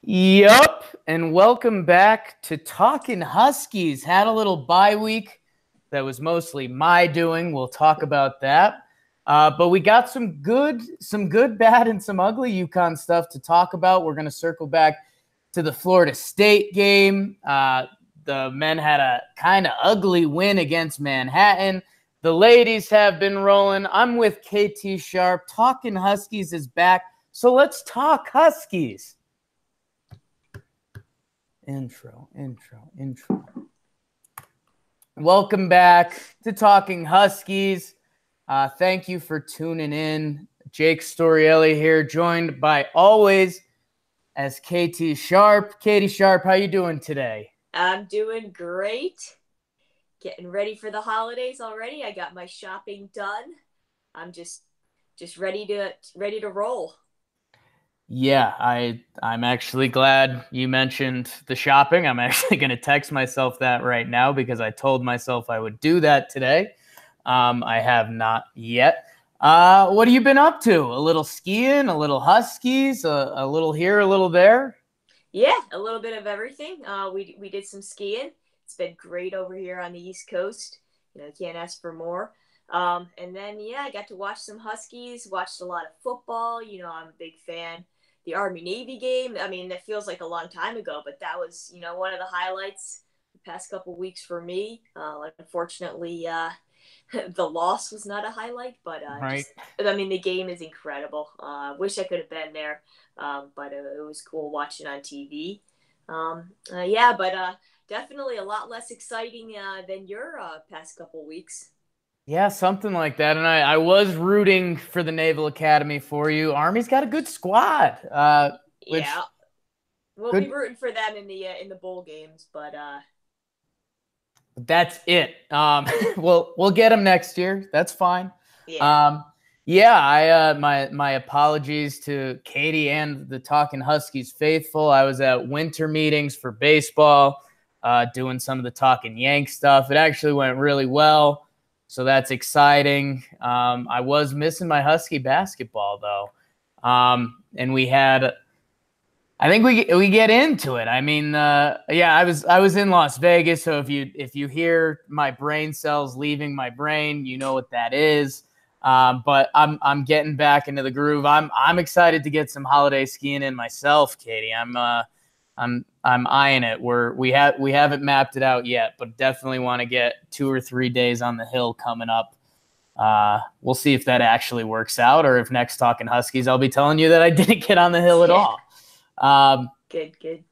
Yup, and welcome back to Talkin Huskies. Had a little bye week that was mostly my doing. We'll talk about that. But we got some good, bad, and some ugly UConn stuff to talk about. We're going to circle back to the Florida State game. The men had a kind of ugly win against Manhattan. The ladies have been rolling. I'm with KT Sharp. Talkin Huskies is back. So let's talk Huskies. Intro. Welcome back to Talking Huskies. Thank you for tuning in. Jake Storielli here, joined by always as KT Sharp. Katie Sharp, how you doing today? I'm doing great. Getting ready for the holidays already. I got my shopping done. I'm just ready to roll. Yeah, I'm actually glad you mentioned the shopping. I'm actually going to text myself that right now because I told myself I would do that today. I have not yet. What have you been up to? A little skiing, a little Huskies, a little here, a little there? Yeah, a little bit of everything. We did some skiing. It's been great over here on the East Coast. Can't ask for more. And then I got to watch some Huskies. Watched a lot of football. I'm a big fan. The Army Navy game. I mean, it feels like a long time ago, but that was one of the highlights the past couple weeks for me. Unfortunately, the loss was not a highlight, but Right. the game is incredible. Wish I could have been there, but it was cool watching on TV. But definitely a lot less exciting than your past couple weeks. Yeah, something like that. And I was rooting for the Naval Academy for you. Army's got a good squad, which Yeah, we'll be good. rooting for them in the bowl games, but That's it. We'll get them next year. That's fine. yeah. Um, yeah, my apologies to Katie and the Talking Huskies faithful. I was at winter meetings for baseball, doing some of the Talking Yank stuff. It actually went really well, so that's exciting. I was missing my Husky basketball though, and we had. I think we get into it. I mean, I was in Las Vegas, so if you hear my brain cells leaving my brain, you know what that is. But I'm getting back into the groove. I'm excited to get some holiday skiing in myself, Katie. I'm eyeing it. We haven't mapped it out yet, but definitely want to get 2 or 3 days on the hill coming up. We'll see if that actually works out, or if next Talking Huskies, I'll be telling you that I didn't get on the hill at Yeah. all. Um, Good.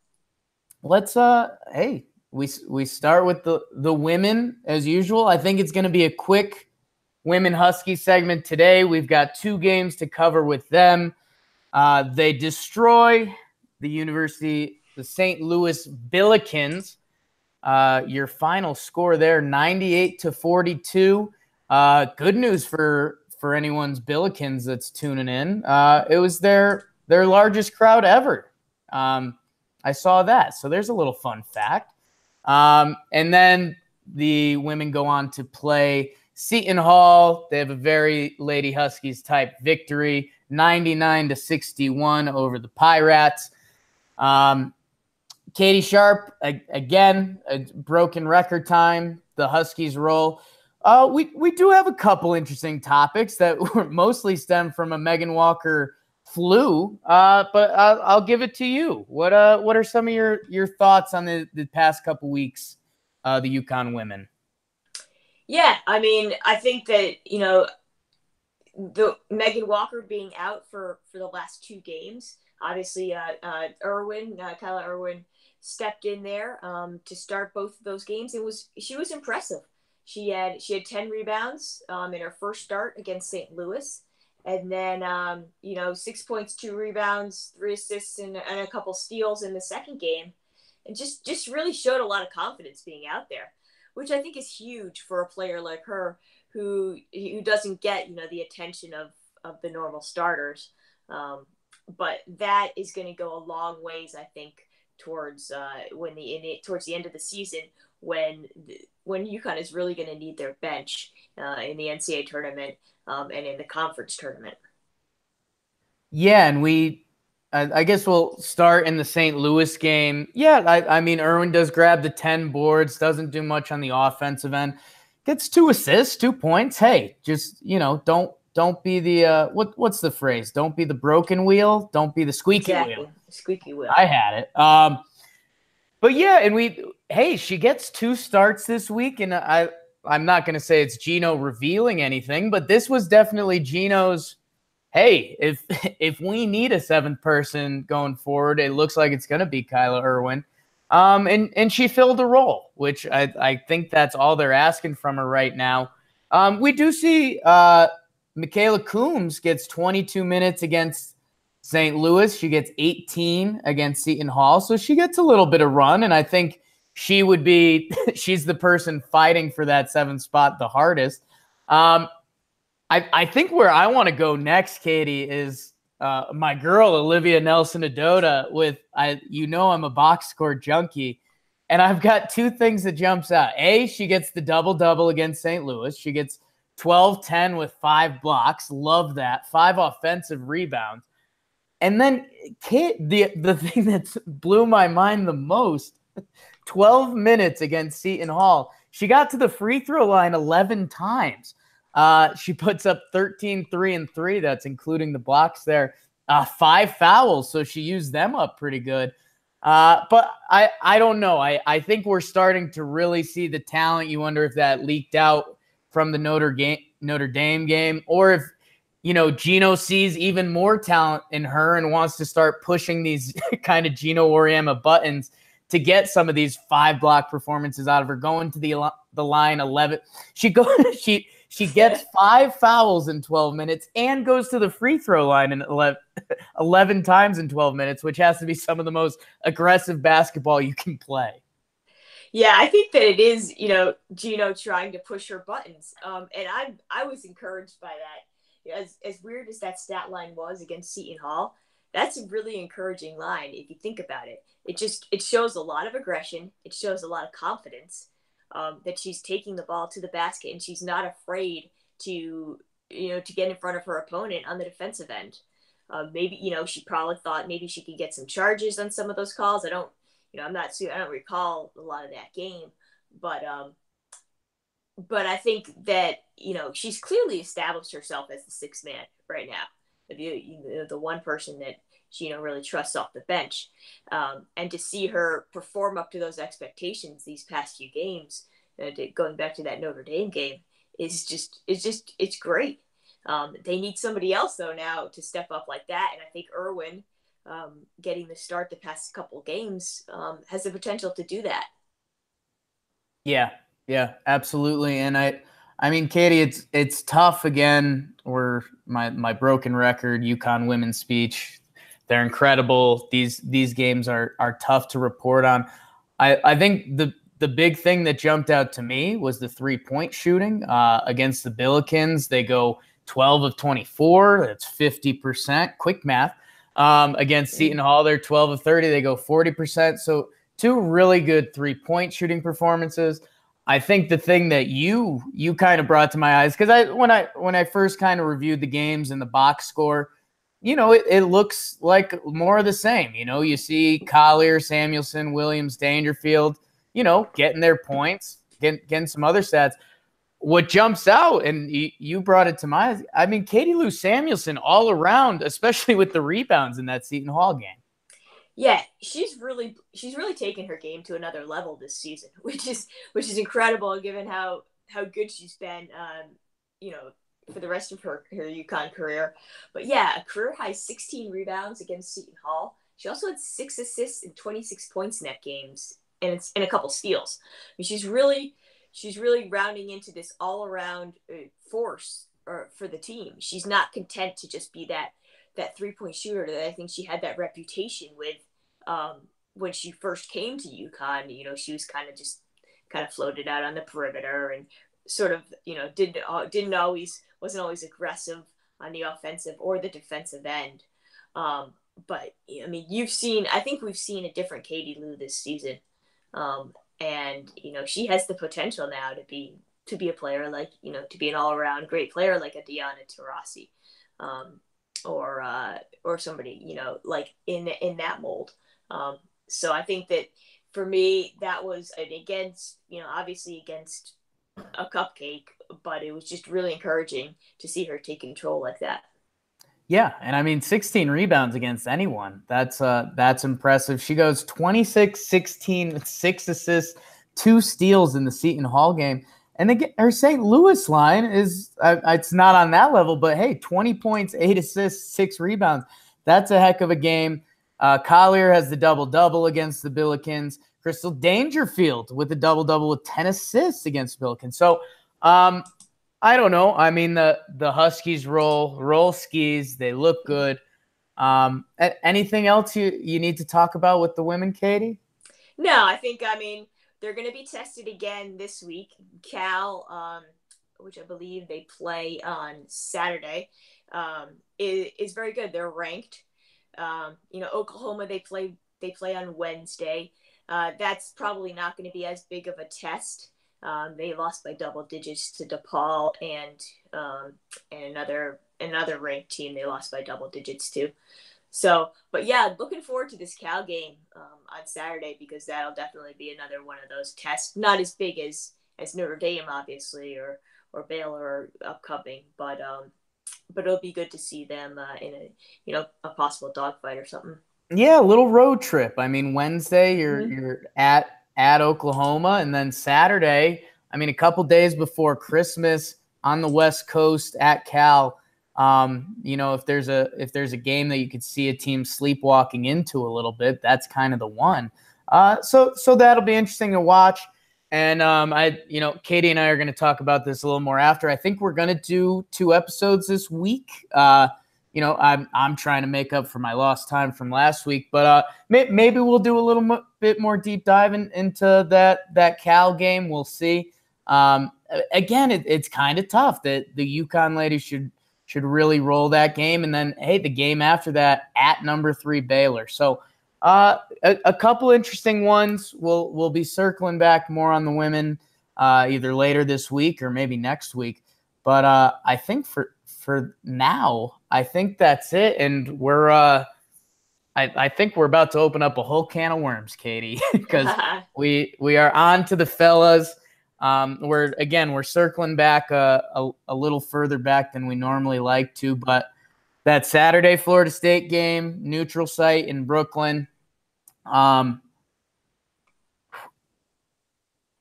let's hey, we start with the women as usual. I think it's going to be a quick women Husky segment today. We've got 2 games to cover with them. They destroy the St. Louis Billikens. Your final score there, 98-42. Good news for anyone's Billikens that's tuning in. It was their largest crowd ever. I saw that. So there's a little fun fact. And then the women go on to play Seton Hall. They have a very Lady Huskies type victory, 99-61 over the Pirates. Katie Sharp, again, a broken record time. The Huskies roll. We do have a couple interesting topics that mostly stem from a Megan Walker flu, but I'll give it to you. What are some of your thoughts on the past couple weeks, the UConn women? Yeah, I mean, I think that the Megan Walker being out for the last 2 games. Obviously, Kyla Irwin stepped in there to start both of those games. She was impressive. She had 10 rebounds in her first start against St. Louis, and then 6 points, 2 rebounds, 3 assists, and a couple steals in the second game, and just really showed a lot of confidence being out there, which I think is huge for a player like her who doesn't get the attention of the normal starters. But that is going to go a long ways, I think, towards towards the end of the season when UConn is really going to need their bench in the NCAA tournament and in the conference tournament. Yeah, and we I guess we'll start in the St. Louis game. Yeah, I mean, Irwin does grab the 10 boards, doesn't do much on the offensive end, gets 2 assists, 2 points. Hey, just don't be the what's the phrase? Don't be the broken wheel. Don't be the squeaky wheel. Exactly. Squeaky wheel. I had it. But yeah, and hey, she gets 2 starts this week, and I'm not going to say it's Gino revealing anything, but this was definitely Gino's. Hey, if if we need a seventh person going forward, it looks like it's going to be Kyla Irwin. And she filled a role, which I think that's all they're asking from her right now. We do see Michaela Coombs gets 22 minutes against St. Louis. She gets 18 against Seton Hall. So she gets a little bit of run. And I think she's the person fighting for that seventh spot the hardest. I think where I want to go next, Katie, is my girl, Olivia Nelson-Adota I'm a box score junkie. And I've got 2 things that jumps out. A, she gets the double-double against St. Louis. She gets 12-10 with 5 blocks. Love that. 5 offensive rebounds. And then the thing that blew my mind the most, 12 minutes against Seton Hall. She got to the free throw line 11 times. She puts up 13, 3, and 3. That's including the blocks there. 5 fouls, so she used them up pretty good. But I don't know. I think we're starting to really see the talent. You wonder if that leaked out from the Notre Dame game, or if Gino sees even more talent in her and wants to start pushing these kind of Gino Auriemma buttons to get some of these 5 block performances out of her. Going to the line 11, she gets 5 fouls in 12 minutes and goes to the free throw line in 11 times in 12 minutes, which has to be some of the most aggressive basketball you can play. Yeah, I think that it is, Gino trying to push her buttons. And I was encouraged by that. As weird as that stat line was against Seton Hall, that's a really encouraging line if you think about it. It shows a lot of aggression. It shows a lot of confidence, that she's taking the ball to the basket and she's not afraid to get in front of her opponent on the defensive end. Maybe she probably thought maybe she could get some charges on some of those calls. I don't recall a lot of that game, but I think that she's clearly established herself as the sixth man right now. The one person that she really trusts off the bench, and to see her perform up to those expectations these past few games, going back to that Notre Dame game, it's great. They need somebody else though now to step up like that, and I think Irwin, getting the start the past couple games, has the potential to do that. Yeah, absolutely. And I mean, Katie, it's tough again. Or my broken record, UConn women's speech. They're incredible. These games are tough to report on. I think the big thing that jumped out to me was the 3-point shooting against the Billikens. They go 12 of 24. That's 50%. Quick math. Against Seton Hall, they're 12 of 30. They go 40%. So 2 really good 3-point shooting performances. I think the thing that you kind of brought to my eyes, because when I first kind of reviewed the games and the box score, it looks like more of the same. You see Collier, Samuelson, Williams, Dangerfield, getting their points, getting some other stats. What jumps out, and you brought it to my eyes, I mean, Katie Lou Samuelson all around, especially with the rebounds in that Seton Hall game. Yeah, she's really taken her game to another level this season, which is incredible given how good she's been, for the rest of her UConn career. But yeah, a career high 16 rebounds against Seton Hall. She also had 6 assists and 26 points in that games, and a couple steals. I mean, she's really rounding into this all around force for the team. She's not content to just be that 3-point shooter that I think she had that reputation with, when she first came to UConn. She was kind of floated out on the perimeter and sort of, wasn't always aggressive on the offensive or the defensive end. But I mean, I think we've seen a different Katie Lou this season. And she has the potential now to be a player like, to be an all around great player like a Diana Taurasi. or somebody, like in that mold. Um, so I think that for me, that was an against, obviously against a cupcake, but it was just really encouraging to see her take control like that. Yeah, and I mean 16 rebounds against anyone. That's impressive. She goes 26, 16 with 6 assists, 2 steals in the Seton Hall game. And again, her St. Louis line is it's not on that level, but hey, 20 points, 8 assists, 6 rebounds. That's a heck of a game. Collier has the double-double against the Billikens. Crystal Dangerfield with a double-double with 10 assists against the Billikens. So I don't know. I mean, the Huskies roll skis. They look good. Anything else you need to talk about with the women, Katie? No, I mean they're going to be tested again this week. Cal, which I believe they play on Saturday, is very good. They're ranked. Oklahoma they play on Wednesday. That's probably not going to be as big of a test. They lost by double digits to DePaul and another ranked team. They lost by double digits too. So, but yeah, looking forward to this Cal game on Saturday because that'll definitely be another one of those tests. Not as big as Notre Dame, obviously, or Baylor upcoming, but it'll be good to see them in a possible dogfight or something. Yeah, a little road trip. I mean, Wednesday Mm-hmm. you're at Oklahoma, and then Saturday, I mean, a couple days before Christmas on the West Coast at Cal. If there's a game that you could see a team sleepwalking into a little bit, that's kind of the one. So that'll be interesting to watch. And Katie and I are going to talk about this a little more after. I think we're going to do 2 episodes this week. I'm trying to make up for my lost time from last week, but maybe we'll do a little bit more deep dive into that Cal game. We'll see. Again, it's kind of tough that the UConn ladies should really roll that game, and then hey, the game after that at number 3 Baylor. So a couple interesting ones. We'll be circling back more on the women either later this week or maybe next week. But I think for now, I think that's it, and I think we're about to open up a whole can of worms, Katie, because we are on to the fellas. We're circling back a little further back than we normally like to, but that Saturday Florida State game, neutral site in Brooklyn.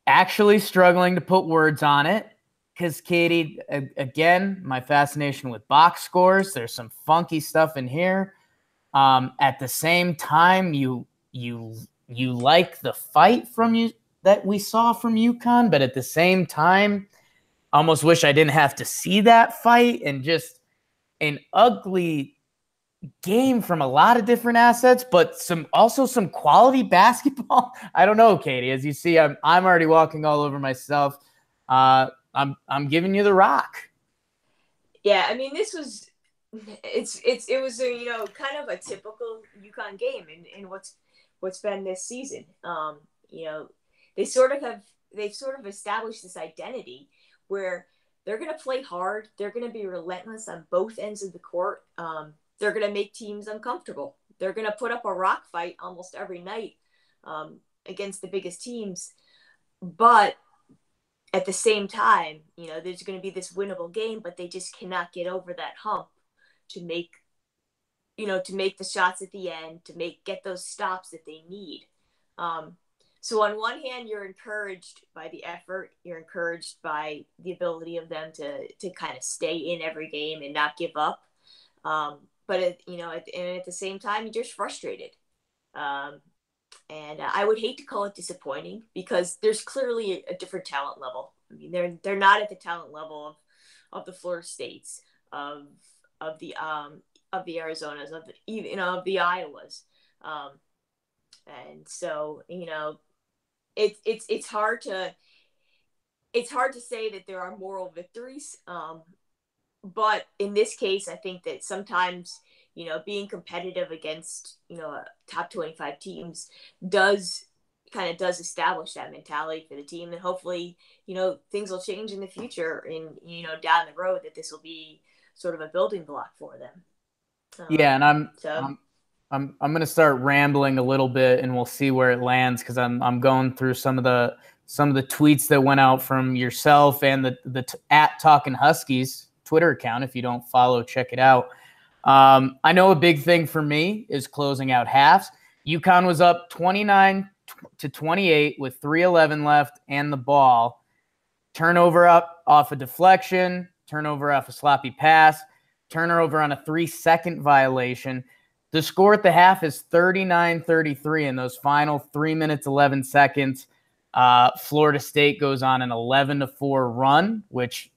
Actually struggling to put words on it because Katie, again, my fascination with box scores. There's some funky stuff in here. At the same time, you like the fight from you that we saw from UConn, but at the same time, almost wish I didn't have to see that fight, and just an ugly game from a lot of different assets, but some quality basketball. I don't know, Katie. As you see, I'm already walking all over myself. I'm giving you the rock. Yeah, I mean, it was a kind of a typical UConn game in what's been this season. You know, they've sort of established this identity where they're going to play hard. They're going to be relentless on both ends of the court. They're going to make teams uncomfortable. They're going to put up a rock fight almost every night against the biggest teams. But at the same time, there's going to be this winnable game, but they just cannot get over that hump to make, to make the shots at the end, to get those stops that they need. So on one hand, you're encouraged by the effort. You're encouraged by the ability of them to kind of stay in every game and not give up. But at the same time, you're just frustrated. And I would hate to call it disappointing because there's clearly a different talent level. I mean, they're not at the talent level of the Florida States, of the Arizonas, of the Iowas, and so it's hard to say that there are moral victories. But in this case, I think that sometimes, being competitive against, top 25 teams does establish that mentality for the team. And hopefully, things will change in the future and, down the road that this will be sort of a building block for them. Yeah, and So I'm gonna start rambling a little bit, and we'll see where it lands because I'm going through some of the tweets that went out from yourself and the at Talkin Huskies Twitter account. If you don't follow, check it out. I know a big thing for me is closing out halves. UConn was up 29-28 with 3:11 left and the ball. Turnover up off a deflection, turnover off a sloppy pass, turnover on a 3-second violation. The score at the half is 39-33 in those final 3 minutes, 11 seconds. Florida State goes on an 11-4 run, which,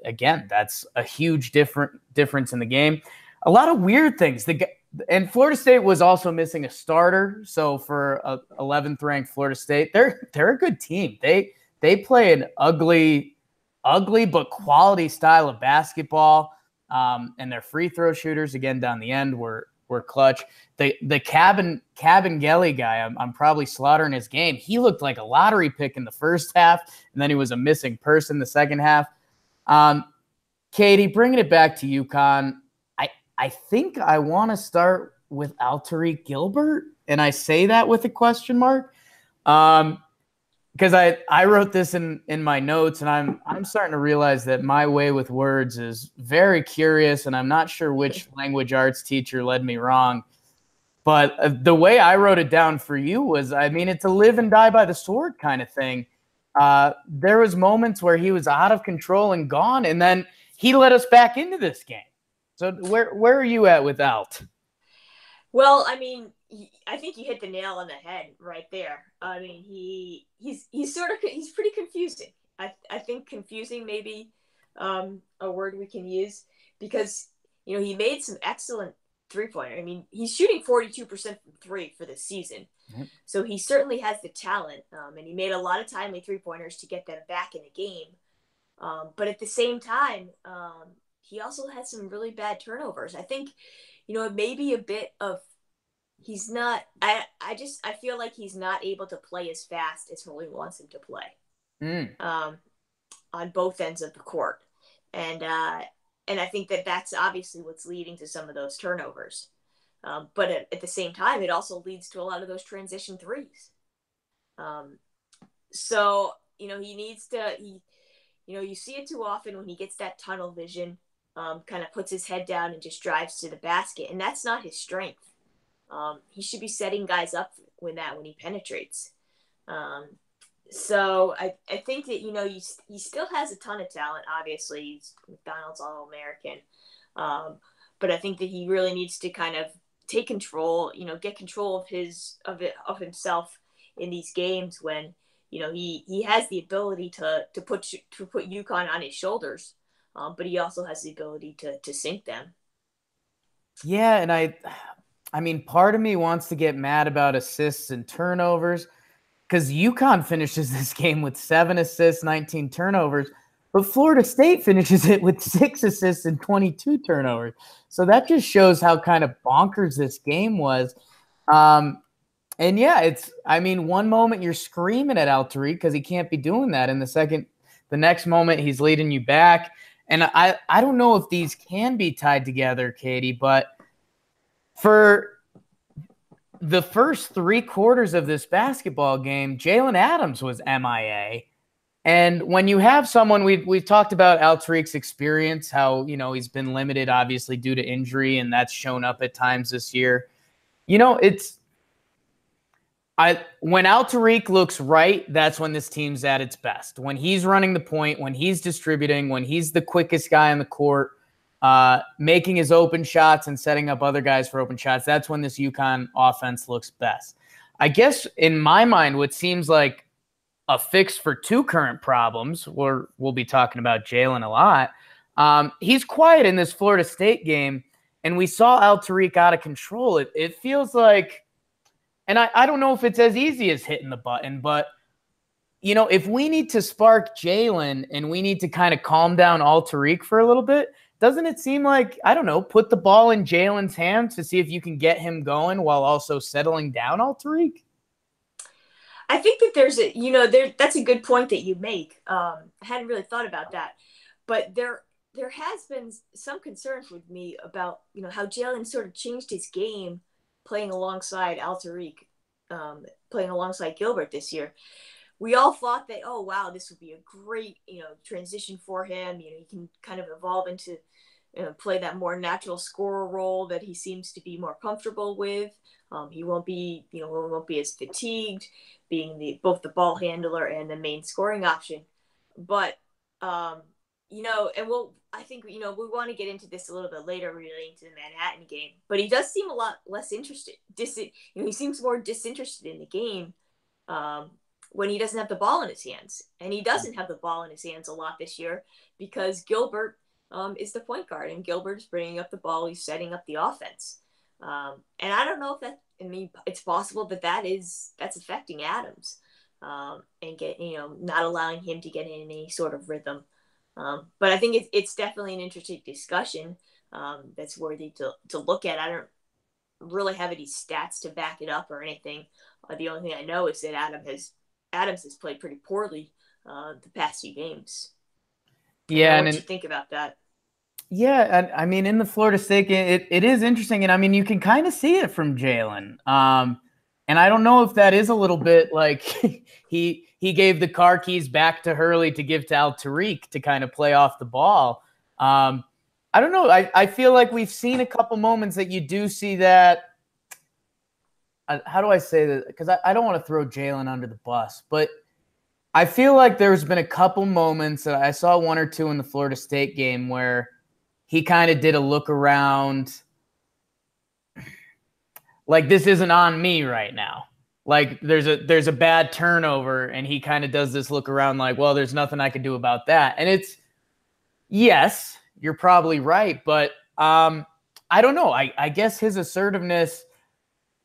again, that's a huge difference in the game. A lot of weird things. And Florida State was also missing a starter. So for a 11th ranked Florida State, they're a good team. They play an ugly but quality style of basketball. And their free throw shooters again down the end were clutch. The cabin Gelly guy, I'm probably slaughtering his game. He looked like a lottery pick in the first half, and then he was a missing person the second half. Katie, bringing it back to UConn, I think I want to start with Tariq Gilbert, and I say that with a question mark. Because I wrote this in my notes, and I'm starting to realize that my way with words is very curious, and I'm not sure which language arts teacher led me wrong. But the way I wrote it down for you was, I mean, it's a live and die by the sword kind of thing. There was moments where he was out of control and gone, and then he let us back into this game. So where are you at with Alt? well, I mean, I think you hit the nail on the head right there. I mean, he's sort of he's pretty confusing. I think confusing maybe a word we can use because he made some excellent 3-pointer. I mean, he's shooting 42% from three for the season, so he certainly has the talent. And he made a lot of timely 3-pointers to get them back in the game. But at the same time, he also had some really bad turnovers. I think, it may be a bit of he's not. I feel like he's not able to play as fast as Hurley wants him to play. On both ends of the court, and I think that that's obviously what's leading to some of those turnovers. But at the same time, it also leads to a lot of those transition threes. So he needs to. You see it too often when he gets that tunnel vision, kind of puts his head down and just drives to the basket, and that's not his strength. He should be setting guys up when he penetrates. So I think that he still has a ton of talent. Obviously, he's McDonald's All-American, but I think that he really needs to kind of take control. Get control of himself in these games when he has the ability to put UConn on his shoulders, but he also has the ability to sink them. Yeah, and I mean, part of me wants to get mad about assists and turnovers because UConn finishes this game with 7 assists, 19 turnovers, but Florida State finishes it with 6 assists and 22 turnovers. So that just shows how kind of bonkers this game was. And yeah, one moment you're screaming at Tariq because he can't be doing that. And the next moment he's leading you back. And I don't know if these can be tied together, Katie, but for the first 3 quarters of this basketball game, Jalen Adams was MIA. And when you have someone, we've talked about Tariq's experience, how, he's been limited, obviously, due to injury, and that's shown up at times this year. When Tariq looks right, that's when this team's at its best. When he's running the point, when he's distributing, when he's the quickest guy on the court, making his open shots and setting up other guys for open shots, that's when this UConn offense looks best. I guess in my mind, what seems like a fix for 2 current problems, we'll be talking about Jalen a lot. He's quiet in this Florida State game, and we saw Tariq out of control. It feels like, and I don't know if it's as easy as hitting the button, but, if we need to spark Jalen and we need to kind of calm down Tariq for a little bit, doesn't it seem like, I don't know, put the ball in Jalen's hands to see if you can get him going while also settling down Tariq? I think that that's a good point that you make. I hadn't really thought about that, but there has been some concerns with me about how Jalen sort of changed his game playing alongside Tariq, playing alongside Gilbert this year. We all thought that, oh wow, this would be a great transition for him. He can kind of evolve into play that more natural scorer role that he seems to be more comfortable with. He won't be as fatigued being both the ball handler and the main scoring option. But and I think we want to get into this a little bit later relating to the Manhattan game. But he does seem a lot less interested. He seems more disinterested in the game when he doesn't have the ball in his hands, and he doesn't have the ball in his hands a lot this year because Gilbert is the point guard, and Gilbert is bringing up the ball. He's setting up the offense. And I don't know if that, it's possible that's affecting Adams, and not allowing him to get in any sort of rhythm. But I think it's definitely an interesting discussion that's worthy to look at. I don't really have any stats to back it up or anything. The only thing I know is that Adams has played pretty poorly the past few games. Yeah, what you think about that? Yeah, and in the Florida State game, it is interesting, and you can kind of see it from Jalen. And I don't know if that is a little bit like he gave the car keys back to Hurley to give to Tariq to kind of play off the ball. I don't know. I feel like we've seen a couple moments that you do see that. How do I say that? Because I don't want to throw Jalen under the bus, but I feel like there's been a couple moments that I saw one or two in the Florida State game where he kind of did a look around like this isn't on me right now. Like there's a bad turnover and he kind of does this look around like, well, there's nothing I can do about that. And it's, yes, you're probably right. But I don't know. I guess his assertiveness,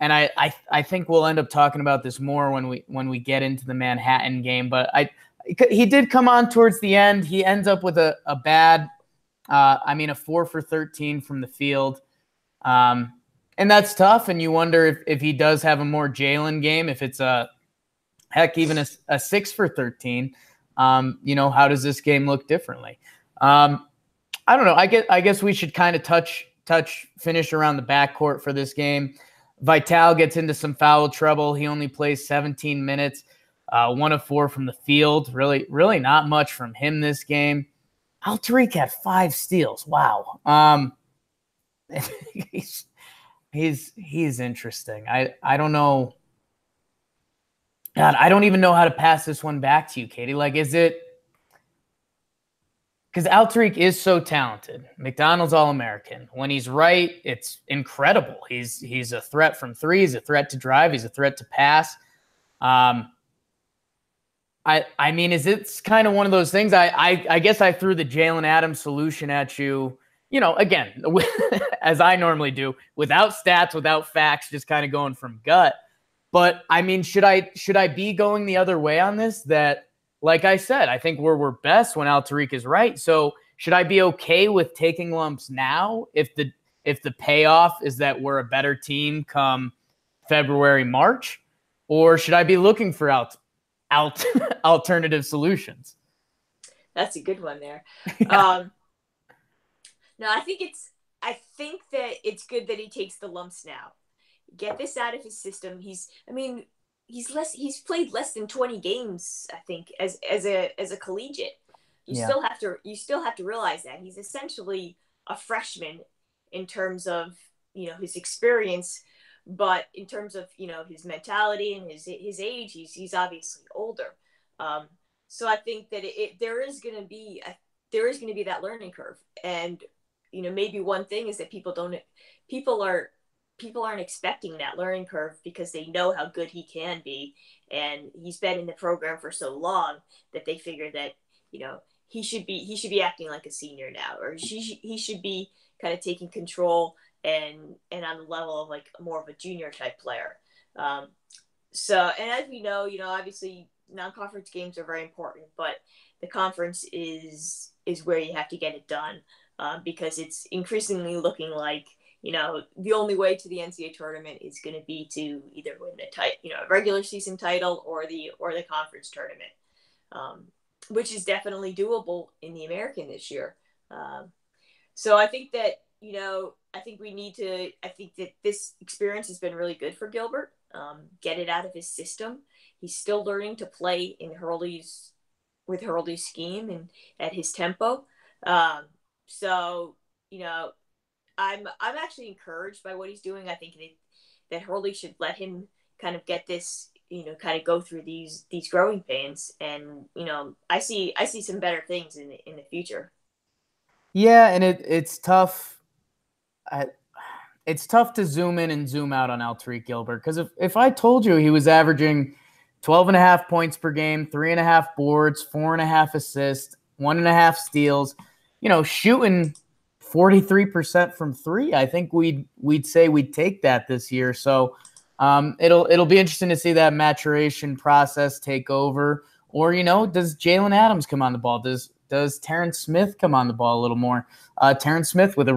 and I think we'll end up talking about this more when we get into the Manhattan game. But he did come on towards the end. He ends up with a bad, a 4 for 13 from the field. And that's tough. And you wonder if he does have a more Jalen game, if it's even a 6 for 13, how does this game look differently? I don't know. I guess we should kind of finish around the backcourt for this game. Vital gets into some foul trouble. He only plays 17 minutes, 1 of 4 from the field. Really, really not much from him this game. Tariq had 5 steals. Wow. He's interesting. I don't know. God, I don't even know how to pass this one back to you, Katie. Like, is it because Tariq is so talented? McDonald's All-American. When he's right, it's incredible. He's a threat from 3. He's a threat to drive. He's a threat to pass. Is it kind of one of those things? I guess I threw the Jalen Adams solution at you. Again, as I normally do, without stats, without facts, just kind of going from gut. But should I be going the other way on this? That, like I said, I think we're best when Tariq is right. So should I be okay with taking lumps now if the payoff is that we're a better team come February, March, or should I be looking for alternative solutions? That's a good one there. Yeah. No, I think that it's good that he takes the lumps now. Get this out of his system. He's played less than 20 games, I think, as a collegiate. You still have to realize that he's essentially a freshman in terms of, his experience, but in terms of, his mentality and his age, he's obviously older. So I think that there is going to be that learning curve. And maybe one thing is that people aren't expecting that learning curve because they know how good he can be, and he's been in the program for so long that they figure that he should be acting like a senior now, or he should be kind of taking control and on the level of like more of a junior type player. So, and as we know, obviously non-conference games are very important, but the conference is where you have to get it done. Because it's increasingly looking like, the only way to the NCAA tournament is going to be to either win a regular season title or the conference tournament, which is definitely doable in the American this year. So I think that, I think we need to, I think that this experience has been really good for Gilbert. Get it out of his system. He's still learning to play with Hurley's scheme and at his tempo. Um, so, you know, I'm actually encouraged by what he's doing. I think that Hurley should let him kind of get this, kind of go through these growing pains, and I see some better things in the future. Yeah, and it's tough. It's tough to zoom in and zoom out on Alterique Gilbert because if I told you he was averaging 12 and a half points per game, 3.5 boards, 4.5 assists, 1.5 steals, shooting 43% from three, I think we'd say we'd take that this year. So it'll be interesting to see that maturation process take over. Or does Jalen Adams come on the ball? Does Terrence Smith come on the ball a little more? Terrence Smith with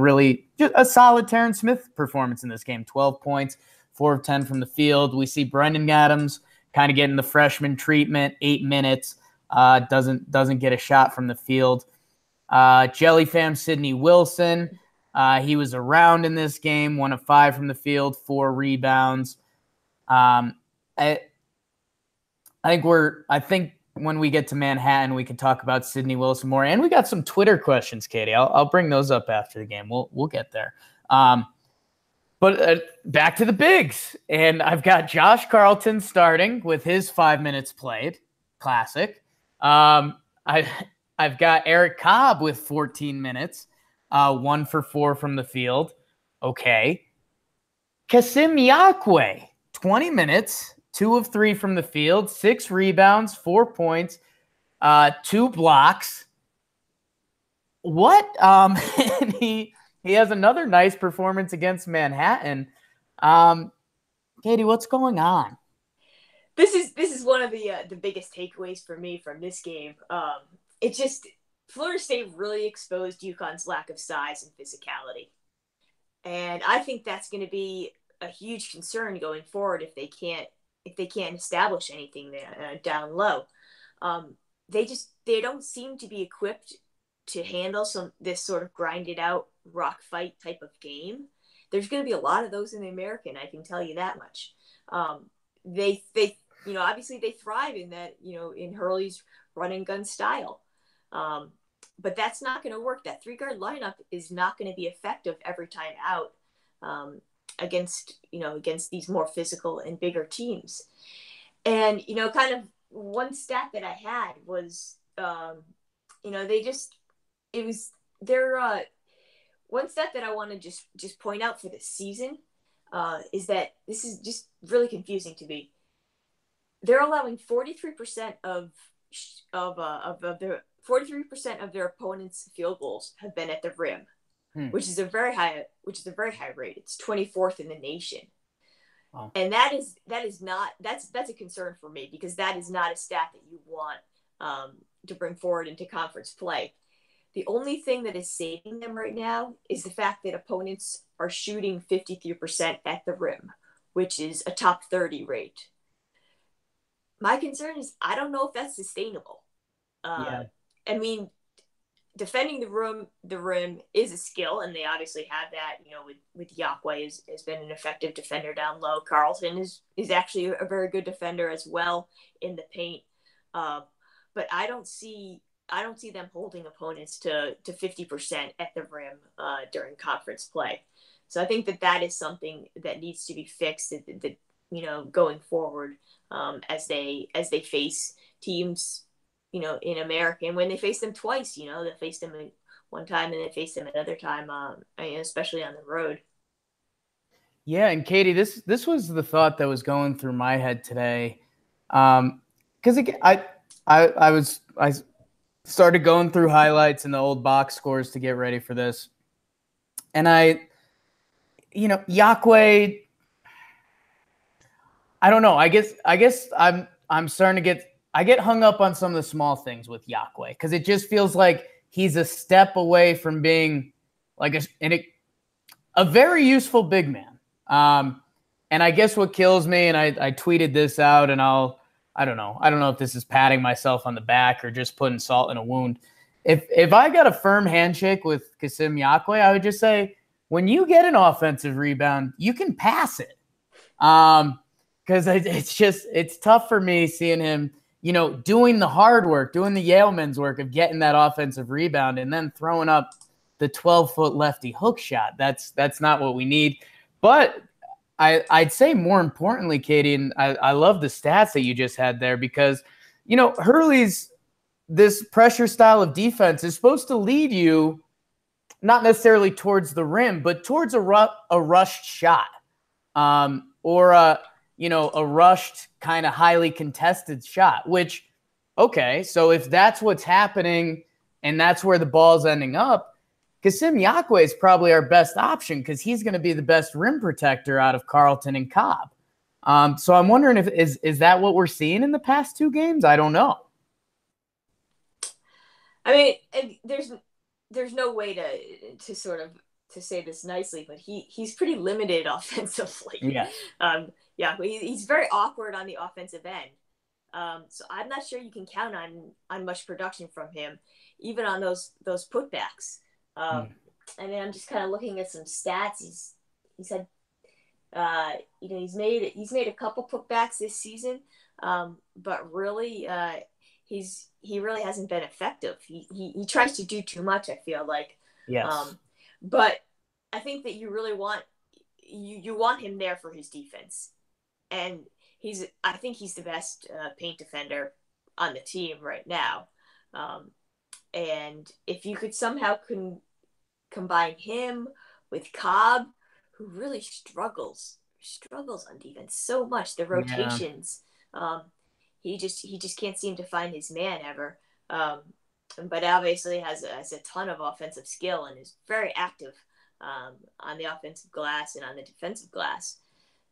just a solid Terrence Smith performance in this game. 12 points, 4 of 10 from the field. We see Brendan Adams kind of getting the freshman treatment, 8 minutes. Doesn't get a shot from the field. Jelly Fam Sidney Wilson, he was around in this game, 1 of 5 from the field, 4 rebounds. I think when we get to Manhattan, we can talk about Sidney Wilson more. And we got some Twitter questions, Katie. I'll bring those up after the game. We'll get there. But back to the bigs. And I've got Josh Carlton starting with his 5 minutes played. Classic. I've got Eric Cobb with 14 minutes, 1 for 4 from the field. Okay. Kasim Yakwe, 20 minutes, 2 of 3 from the field, 6 rebounds, 4 points, 2 blocks. What? And he has another nice performance against Manhattan. Katie, what's going on? This is one of the biggest takeaways for me from this game. It just Florida State really exposed UConn's lack of size and physicality, and I think that's going to be a huge concern going forward if they can't establish anything there, down low. They don't seem to be equipped to handle this sort of grinded out rock fight type of game. There's going to be a lot of those in the American, I can tell you that much. They obviously they thrive in that, in Hurley's run and gun style. But that's not going to work. That 3-guard lineup is not going to be effective every time out, against these more physical and bigger teams. And, kind of one stat that I had was, one stat that I want to just point out for this season, is that this is just really confusing to me. They're allowing 43% of their opponents' field goals have been at the rim, which is a very high rate. It's 24th in the nation. Wow. And that's a concern for me, because that is not a stat that you want to bring forward into conference play. The only thing that is saving them right now is the fact that opponents are shooting 53% at the rim, which is a top 30 rate. My concern is I don't know if that's sustainable. I mean, defending the rim is a skill, and they obviously have that. With Yakwe has been an effective defender down low. Carlton is actually a very good defender as well in the paint. But I don't see them holding opponents to 50% at the rim during conference play. So I think that is something that needs to be fixed. That going forward, as they face teams, in America, and when they face them twice, they face them one time and they face them another time, especially on the road. Yeah, and Katie, this was the thought that was going through my head today, because I started going through highlights and the old box scores to get ready for this, and Yakwe, I don't know. I guess I'm starting to get hung up on some of the small things with Yakwe, because it just feels like he's a step away from being like a very useful big man. And I guess what kills me, and I tweeted this out, and I don't know if this is patting myself on the back or just putting salt in a wound. if I got a firm handshake with Kasim Yakwe, I would just say, when you get an offensive rebound, you can pass it. Because it's tough for me seeing him, doing the hard work, doing the Yale men's work of getting that offensive rebound and then throwing up the 12-foot lefty hook shot. That's not what we need. But I'd say more importantly, Katie, and I love the stats that you just had there because, Hurley's this pressure style of defense is supposed to lead you not necessarily towards the rim, but towards a rushed shot, or a rushed kind of highly contested shot. Which, okay, so if that's what's happening and that's where the ball's ending up, Kasim Yakwe is probably our best option because he's going to be the best rim protector out of Carlton and Cobb. So I'm wondering if is that what we're seeing in the past two games? I don't know. I mean, there's no way to sort of to say this nicely, but he's pretty limited offensively. Yes. Yeah, he's very awkward on the offensive end. So I'm not sure you can count on much production from him, even on those putbacks. And then I'm just kind of looking at some stats. He's had he's made a couple putbacks this season, but really he really hasn't been effective. He tries to do too much, I feel like. Yes. But I think that you really want you want him there for his defense, and I think he's the best paint defender on the team right now. And if you could somehow combine him with Cobb, who really struggles on defense so much, the Yeah. rotations. He just can't seem to find his man ever. But obviously has a ton of offensive skill and is very active on the offensive glass and on the defensive glass.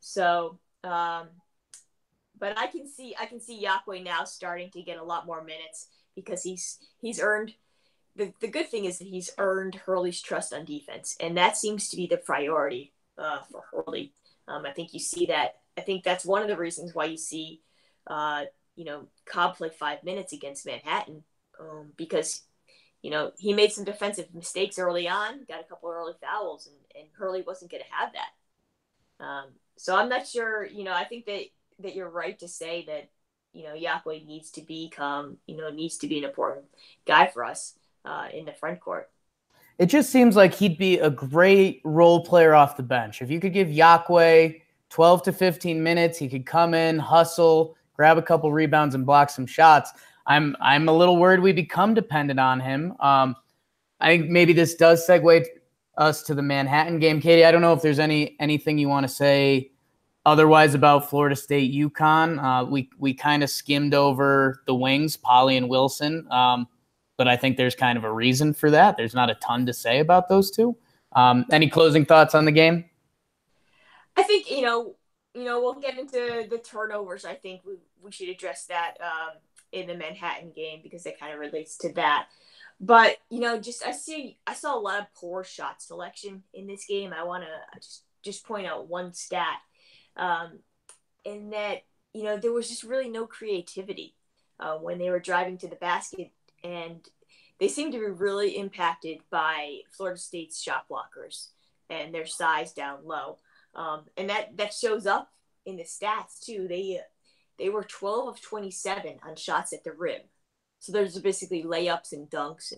So, but I can see Yakwe now starting to get a lot more minutes because he's earned. The good thing is that he's earned Hurley's trust on defense, and that seems to be the priority for Hurley. I think you see that. I think that's one of the reasons why you see, Cobb play 5 minutes against Manhattan, because, he made some defensive mistakes early on, got a couple early fouls, and Hurley wasn't going to have that. So I'm not sure. I think that you're right to say that, Yakwe needs to become, needs to be an important guy for us in the front court. It just seems like he'd be a great role player off the bench. If you could give Yakwe 12 to 15 minutes, he could come in, hustle, grab a couple rebounds, and block some shots. I'm a little worried we become dependent on him. I think maybe this does segue us to the Manhattan game. Katie, I don't know if there's anything you want to say otherwise about Florida State UConn. We kind of skimmed over the wings, Polly and Wilson. But I think there's kind of a reason for that. There's not a ton to say about those two. Any closing thoughts on the game? I think we'll get into the turnovers. I think we should address that in the Manhattan game because it kind of relates to that. But I saw a lot of poor shot selection in this game. I want to just point out one stat, in that there was just really no creativity when they were driving to the basket. And they seem to be really impacted by Florida State's shot blockers and their size down low. And that shows up in the stats too. They were 12 of 27 on shots at the rim. So there's basically layups and dunks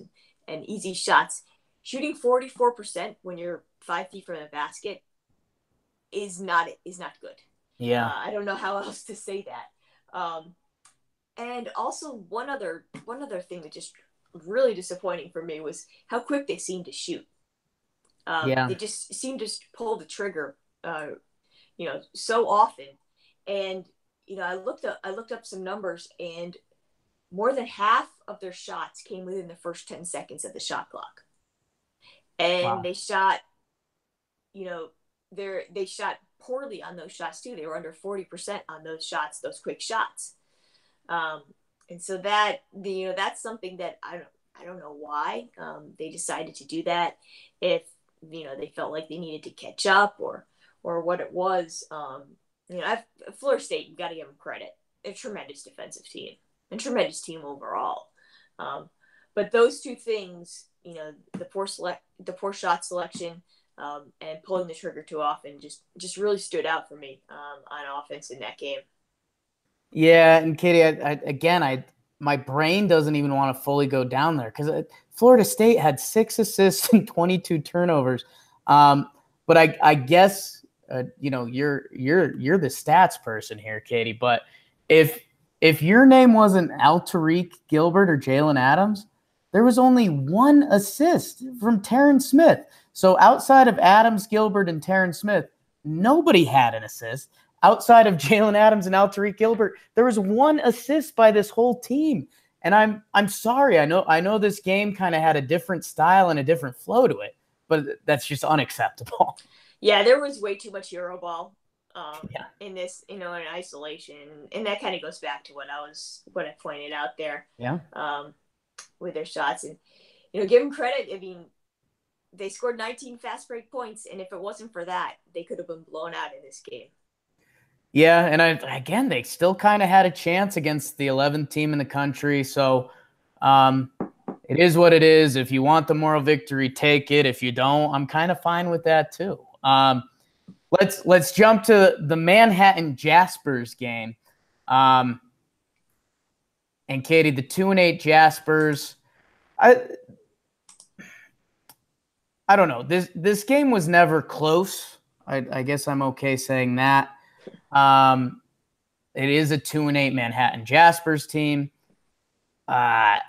and easy shots. Shooting 44% when you're 5 feet from the basket is not good. Yeah. I don't know how else to say that. And also one other thing that just really disappointing for me was how quick they seemed to shoot. They just seemed to pull the trigger, so often. And I looked up some numbers, and more than half of their shots came within the first 10 seconds of the shot clock. And Wow. they shot, they shot poorly on those shots too. They were under 40% on those shots, those quick shots. And so that's something that I don't know why they decided to do that. If they felt like they needed to catch up or what it was. Florida State, you got to give them credit. They're a tremendous defensive team and tremendous team overall. But those two things, the poor shot selection, and pulling the trigger too often, just really stood out for me on offense in that game. Yeah, and Katie, again, my brain doesn't even want to fully go down there because Florida State had 6 assists and 22 turnovers. But I guess you're the stats person here, Katie. But if your name wasn't Tariq Gilbert or Jalen Adams, there was only 1 assist from Terrence Smith. So outside of Adams, Gilbert, and Terrence Smith, nobody had an assist. Outside of Jalen Adams and Tariq Gilbert, there was 1 assist by this whole team. And I'm sorry. I know this game kind of had a different style and a different flow to it, but that's just unacceptable. Yeah, there was way too much Euro ball Yeah. in this, in isolation, and that kind of goes back to what I pointed out there. Yeah. With their shots, and give them credit. I mean, they scored 19 fast break points, and if it wasn't for that, they could have been blown out in this game. Yeah, and again, they still kind of had a chance against the 11th team in the country. So it is what it is. If you want the moral victory, take it. If you don't, I'm kind of fine with that too. Let's jump to the Manhattan Jaspers game. And Katie, the 2-8 Jaspers. I don't know. This game was never close. I guess I'm okay saying that. It is a 2-8 Manhattan Jaspers team. Jalen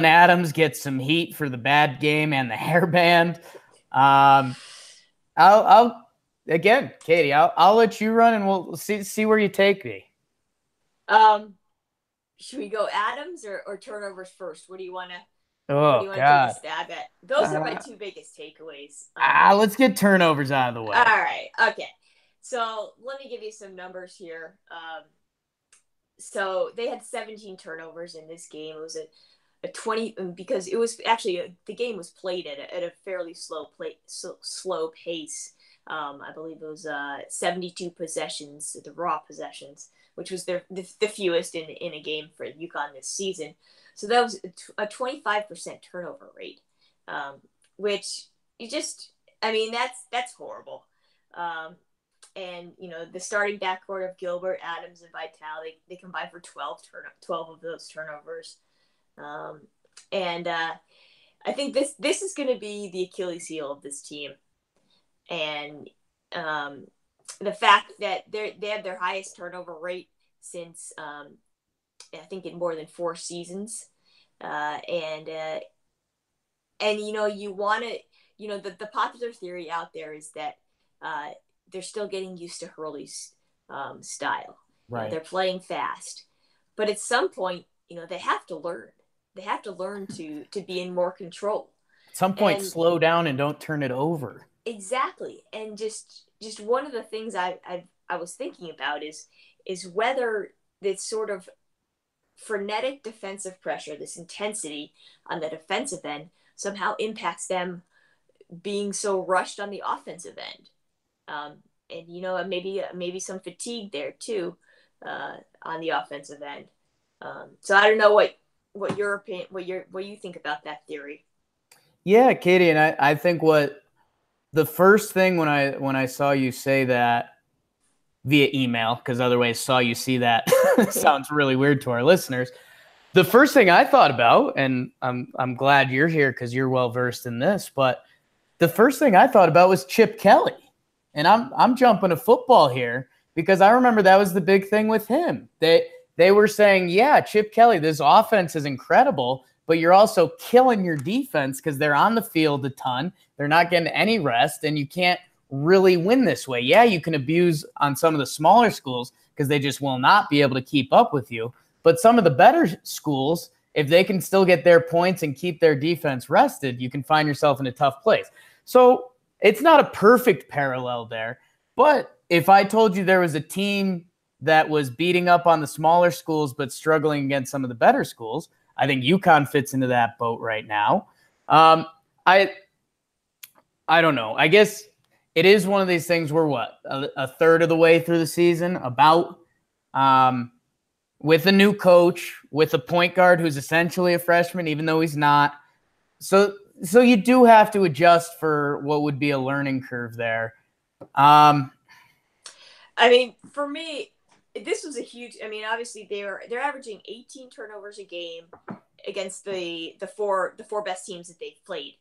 Adams gets some heat for the bad game and the hairband. I'll again, Katie, I'll let you run and we'll see where you take me. Should we go Adams or turnovers first? What do you want to? Oh, what do you want to take a stab at? Those are my 2 biggest takeaways. Let's get turnovers out of the way. All right. Okay. So let me give you some numbers here. So they had 17 turnovers in this game. It was a 20, because it was actually the game was played at a fairly slow pace. I believe it was 72 possessions, the raw possessions, which was the fewest in a game for UConn this season. So that was a 25% turnover rate, which that's horrible. And the starting backcourt of Gilbert, Adams, and Vital, they combined for 12 of those turnovers. And I think this is going to be the Achilles heel of this team. And the fact that they have their highest turnover rate since I think in more than 4 seasons, and you want to, the popular theory out there is that they're still getting used to Hurley's style. Right. They're playing fast, but at some point, they have to learn. They have to learn to be in more control. At some point, slow down and don't turn it over. Exactly, and just one of the things I was thinking about is whether this sort of frenetic defensive pressure, this intensity on the defensive end, somehow impacts them being so rushed on the offensive end. And maybe some fatigue there too on the offensive end. So I don't know what your opinion, what you think about that theory. Yeah, Katie, and I think what the first thing when I saw you say that via email, because otherwise saw you see that sounds really weird to our listeners. The first thing I thought about, and I'm glad you're here because you're well versed in this, but the first thing I thought about was Chip Kelly. And I'm jumping to football here because I remember that was the big thing with him. They were saying, yeah, Chip Kelly, this offense is incredible, but you're also killing your defense because they're on the field a ton. They're not getting any rest, and you can't really win this way. Yeah, you can abuse on some of the smaller schools because they just will not be able to keep up with you. But some of the better schools, if they can still get their points and keep their defense rested, you can find yourself in a tough place. So it's not a perfect parallel there. But if I told you there was a team that was beating up on the smaller schools but struggling against some of the better schools, I think UConn fits into that boat right now. I don't know. I guess it is one of these things where a third of the way through the season about. with a new coach, with a point guard who's essentially a freshman, even though he's not. So you do have to adjust for what would be a learning curve there. I mean, for me, this was a huge. I mean, obviously they're averaging 18 turnovers a game against the four best teams that they've played.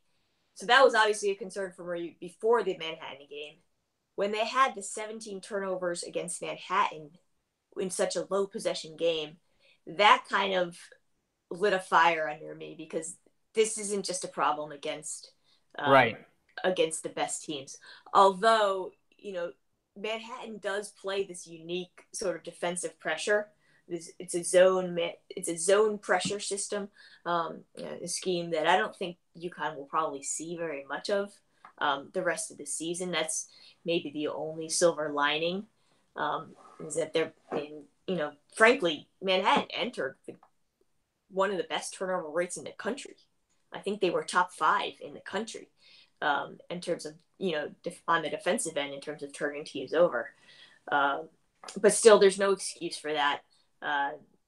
So that was obviously a concern for me before the Manhattan game. When they had the 17 turnovers against Manhattan in such a low possession game, that kind of lit a fire under me because this isn't just a problem right. against the best teams. Although, Manhattan does play this unique sort of defensive pressure. It's a zone pressure system, a scheme that I don't think UConn will probably see very much of the rest of the season. That's maybe the only silver lining, is that frankly, Manhattan entered one of the best turnover rates in the country. I think they were top 5 in the country in terms of, on the defensive end in terms of turning teams over. But still, there's no excuse for that.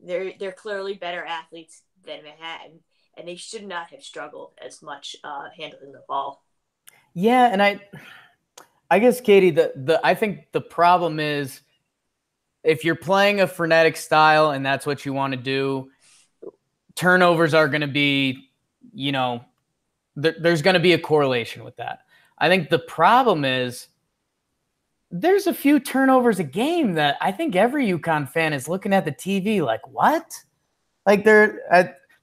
They're clearly better athletes than Manhattan, and they should not have struggled as much handling the ball. Yeah, and I guess, Katie, I think the problem is if you're playing a frenetic style and that's what you want to do, turnovers are going to be, there's going to be a correlation with that. I think the problem is there's a few turnovers a game that I think every UConn fan is looking at the TV like, what? Like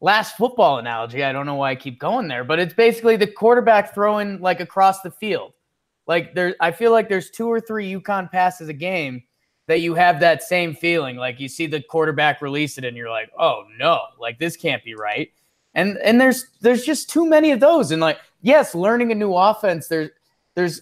last football analogy, I don't know why I keep going there, but it's basically the quarterback throwing like across the field. Like I feel like there's 2 or 3 UConn passes a game that you have that same feeling. Like you see the quarterback release it and you're like, oh no, like this can't be right. And there's just too many of those. And like, yes, learning a new offense, there's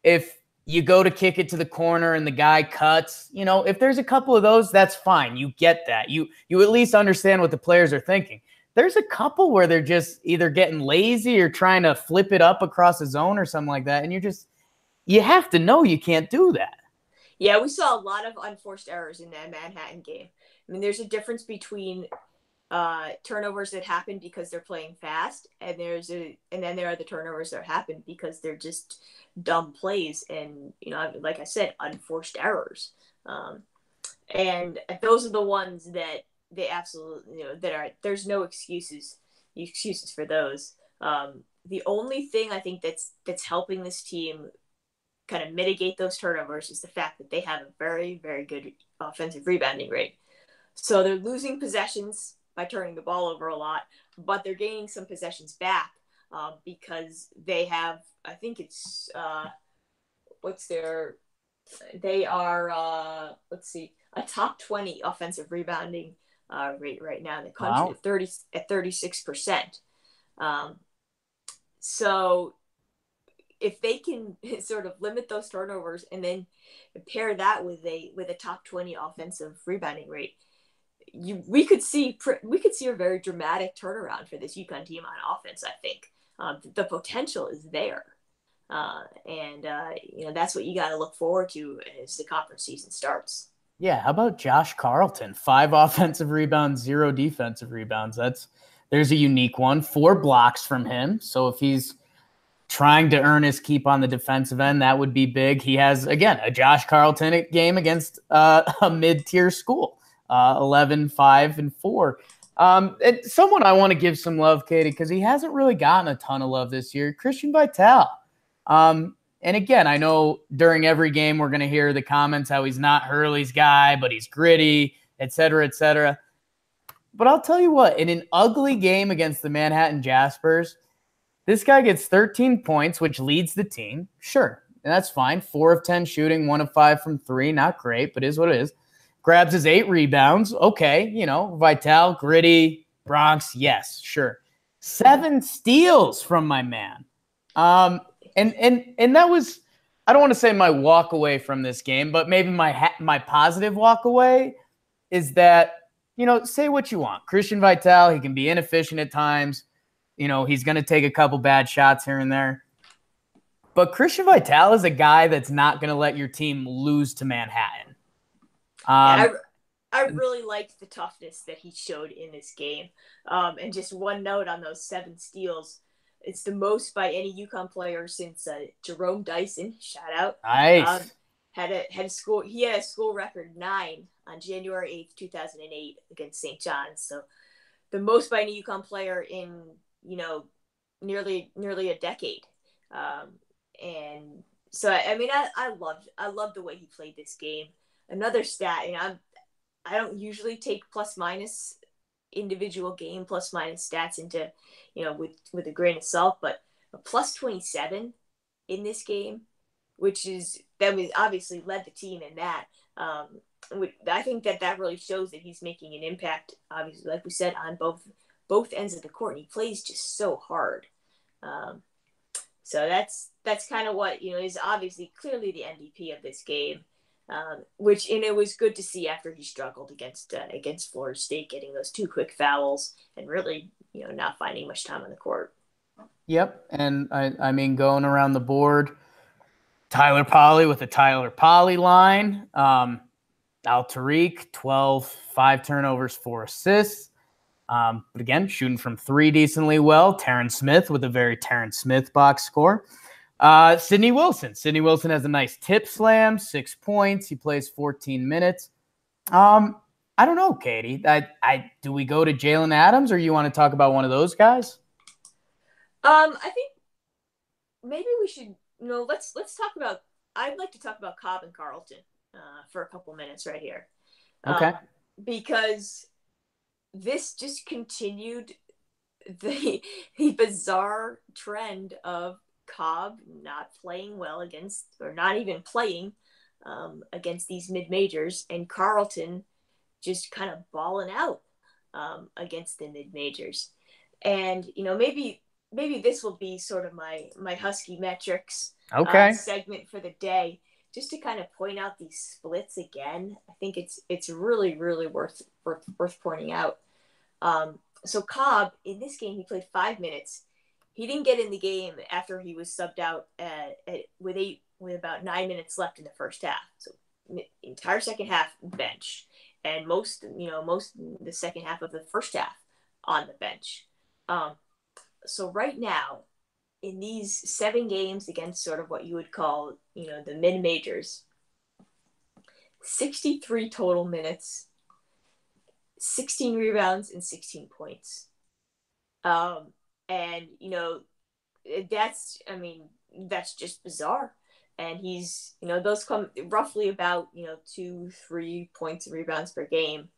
if you go to kick it to the corner and the guy cuts, if there's a couple of those, that's fine. You get that. You at least understand what the players are thinking. There's a couple where they're just either getting lazy or trying to flip it up across a zone or something like that. And you have to know you can't do that. Yeah, we saw a lot of unforced errors in that Manhattan game. I mean, there's a difference between turnovers that happen because they're playing fast, and then there are the turnovers that happen because they're just dumb plays and like I said, unforced errors. And those are the ones that they absolutely there's no excuses for those. The only thing I think that's helping this team kind of mitigate those turnovers is the fact that they have a very, very good offensive rebounding rate. So they're losing possessions by turning the ball over a lot, but they're gaining some possessions back because they have, I think it's, they are, a top 20 offensive rebounding rate right now in the country. Wow. At 36%. So if they can sort of limit those turnovers and then pair that with a top 20 offensive rebounding rate, we could see a very dramatic turnaround for this UConn team on offense. I think the potential is there, and that's what you got to look forward to as the conference season starts. Yeah, how about Josh Carlton? 5 offensive rebounds, 0 defensive rebounds. There's a unique one. 4 blocks from him. So if he's trying to earn his keep on the defensive end, that would be big. He has, again, a Josh Carlton game against a mid-tier school, 11, 5, and 4. And someone I want to give some love, Katie, because he hasn't really gotten a ton of love this year, Christian Vital. And again, I know during every game we're going to hear the comments how he's not Hurley's guy, but he's gritty, et cetera, et cetera. But I'll tell you what, in an ugly game against the Manhattan Jaspers, this guy gets 13 points, which leads the team. Sure, and that's fine. 4 of 10 shooting, 1 of 5 from 3. Not great, but is what it is. Grabs his 8 rebounds. Okay, Vital, gritty, Bronx, yes, sure. 7 steals from my man. And that was, I don't want to say my walk away from this game, but maybe my positive walk away is that, say what you want. Christian Vital, he can be inefficient at times. He's going to take a couple bad shots here and there. But Christian Vital is a guy that's not going to let your team lose to Manhattan. I really liked the toughness that he showed in this game. And just one note on those 7 steals. It's the most by any UConn player since Jerome Dyson, shout out, um, Nice. had a school. He had a school record 9 on January 8th, 2008, against St. John's. So the most by any UConn player in nearly a decade. Um, and so I mean I loved the way he played this game. Another stat, I don't usually take plus minus individual game plus minus stats into with a grain of salt, but a plus 27 in this game, which is that was obviously led the team in that. I think that really shows that he's making an impact. Obviously, like we said, on both ends of the court, and he plays just so hard. Um, so that's kind of what is obviously clearly the MVP of this game. Which and it was good to see after he struggled against Florida State, getting those 2 quick fouls and really not finding much time on the court. Yep. And I mean, going around the board, Tyler Polley with the Tyler Polley line. Al Tariq, 12, 5 turnovers, 4 assists. But again, shooting from 3 decently well. Terrence Smith with a very Terrence Smith box score. Sidney Wilson. Sidney Wilson has a nice tip slam, 6 points. He plays 14 minutes. I don't know, Katie. Do we go to Jalen Adams, or you want to talk about one of those guys? I think maybe we should let's talk about. I'd like to talk about Cobb and Carlton for a couple minutes right here, Okay. because this just continued the bizarre trend of Cobb not playing well against, or not even playing against these mid majors, and Carlton just kind of balling out against the mid majors. And maybe this will be sort of my Husky metrics Okay. segment for the day, just to kind of point out these splits again. I think it's really worth pointing out. So Cobb in this game, he played 5 minutes. He didn't get in the game after he was subbed out with about 9 minutes left in the first half. So entire second half bench, and most the second half of the first half on the bench. So right now, in these 7 games against sort of what you would call the mid majors, 63 total minutes, 16 rebounds, and 16 points. And that's just bizarre. And he's those come roughly about 2-3 points and rebounds per game.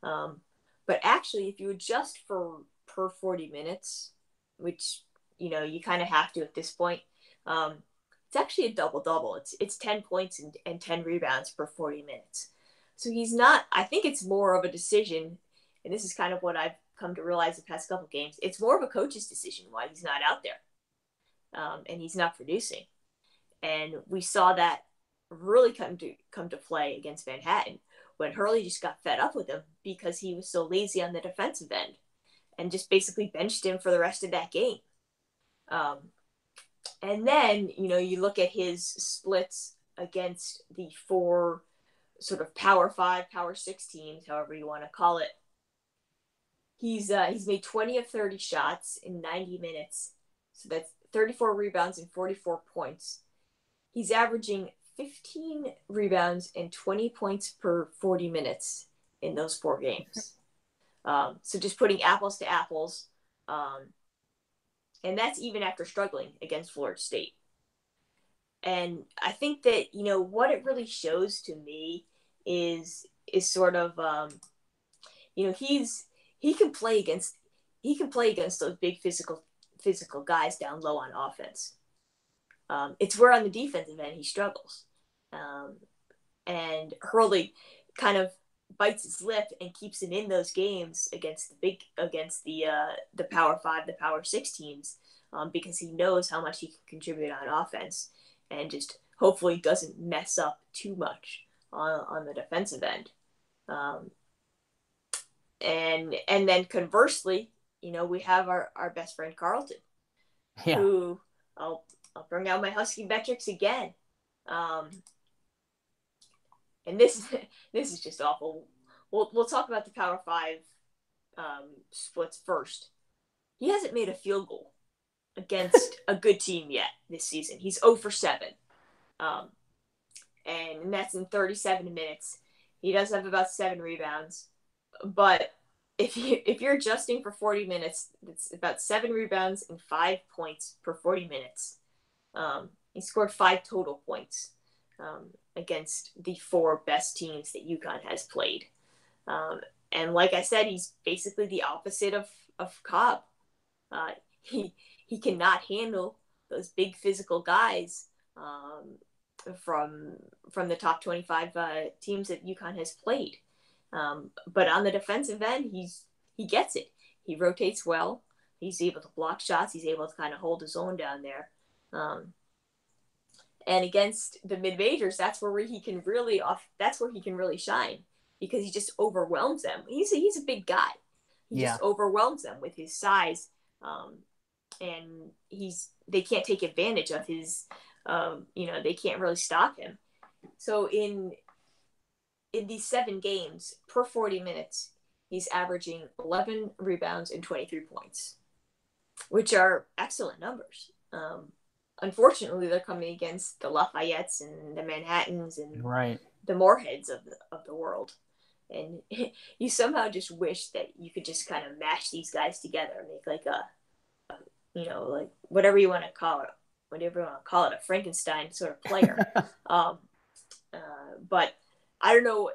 But actually, if you adjust for per 40 minutes, which you kind of have to at this point, it's actually a double double. It's 10 points and 10 rebounds per 40 minutes. So he's not. I think it's more of a decision, and this is kind of what I've come to realize the past couple games. It's more of a coach's decision why he's not out there, and he's not producing. And we saw that really come to play against Manhattan, when Hurley just got fed up with him because he was so lazy on the defensive end, and just basically benched him for the rest of that game. And then you look at his splits against the 4 sort of Power 5, Power 6 teams, however you want to call it. He's made 20 of 30 shots in 90 minutes. So that's 34 rebounds and 44 points. He's averaging 15 rebounds and 20 points per 40 minutes in those 4 games. So just putting apples to apples. And that's even after struggling against Florida State. And I think that, what it really shows to me is sort of, he can play against those big physical guys down low on offense. It's where on the defensive end he struggles. And Hurley kind of bites his lip and keeps him in those games against the Power 5, the Power 6 teams, because he knows how much he can contribute on offense, and just hopefully doesn't mess up too much on the defensive end. And then conversely, we have our best friend Carlton, Yeah. who I'll bring out my Husky metrics again. And this is just awful. we'll talk about the Power Five splits first. He hasn't made a field goal against a good team yet this season. He's 0 for 7. Um, and that's in 37 minutes. He does have about 7 rebounds, but if you're adjusting for 40 minutes, it's about 7 rebounds and 5 points per 40 minutes. He scored 5 total points against the 4 best teams that UConn has played. And like I said, he's basically the opposite of Cobb. Uh, he he cannot handle those big physical guys from the top 25 teams that UConn has played. But on the defensive end, he gets it. He rotates well. He's able to block shots. He's able to kind of hold his own down there. And against the mid majors, that's where he can really shine because he just overwhelms them. He's a big guy. He just overwhelms them with his size, and they can't take advantage of his. They can't really stop him. So in these 7 games per 40 minutes, he's averaging 11 rebounds and 23 points, which are excellent numbers. Unfortunately, they're coming against the Lafayettes and the Manhattans and the Moorheads of the world. And you somehow just wish that you could just kind of mash these guys together and make like like whatever you want to call it, a Frankenstein sort of player. But I don't know,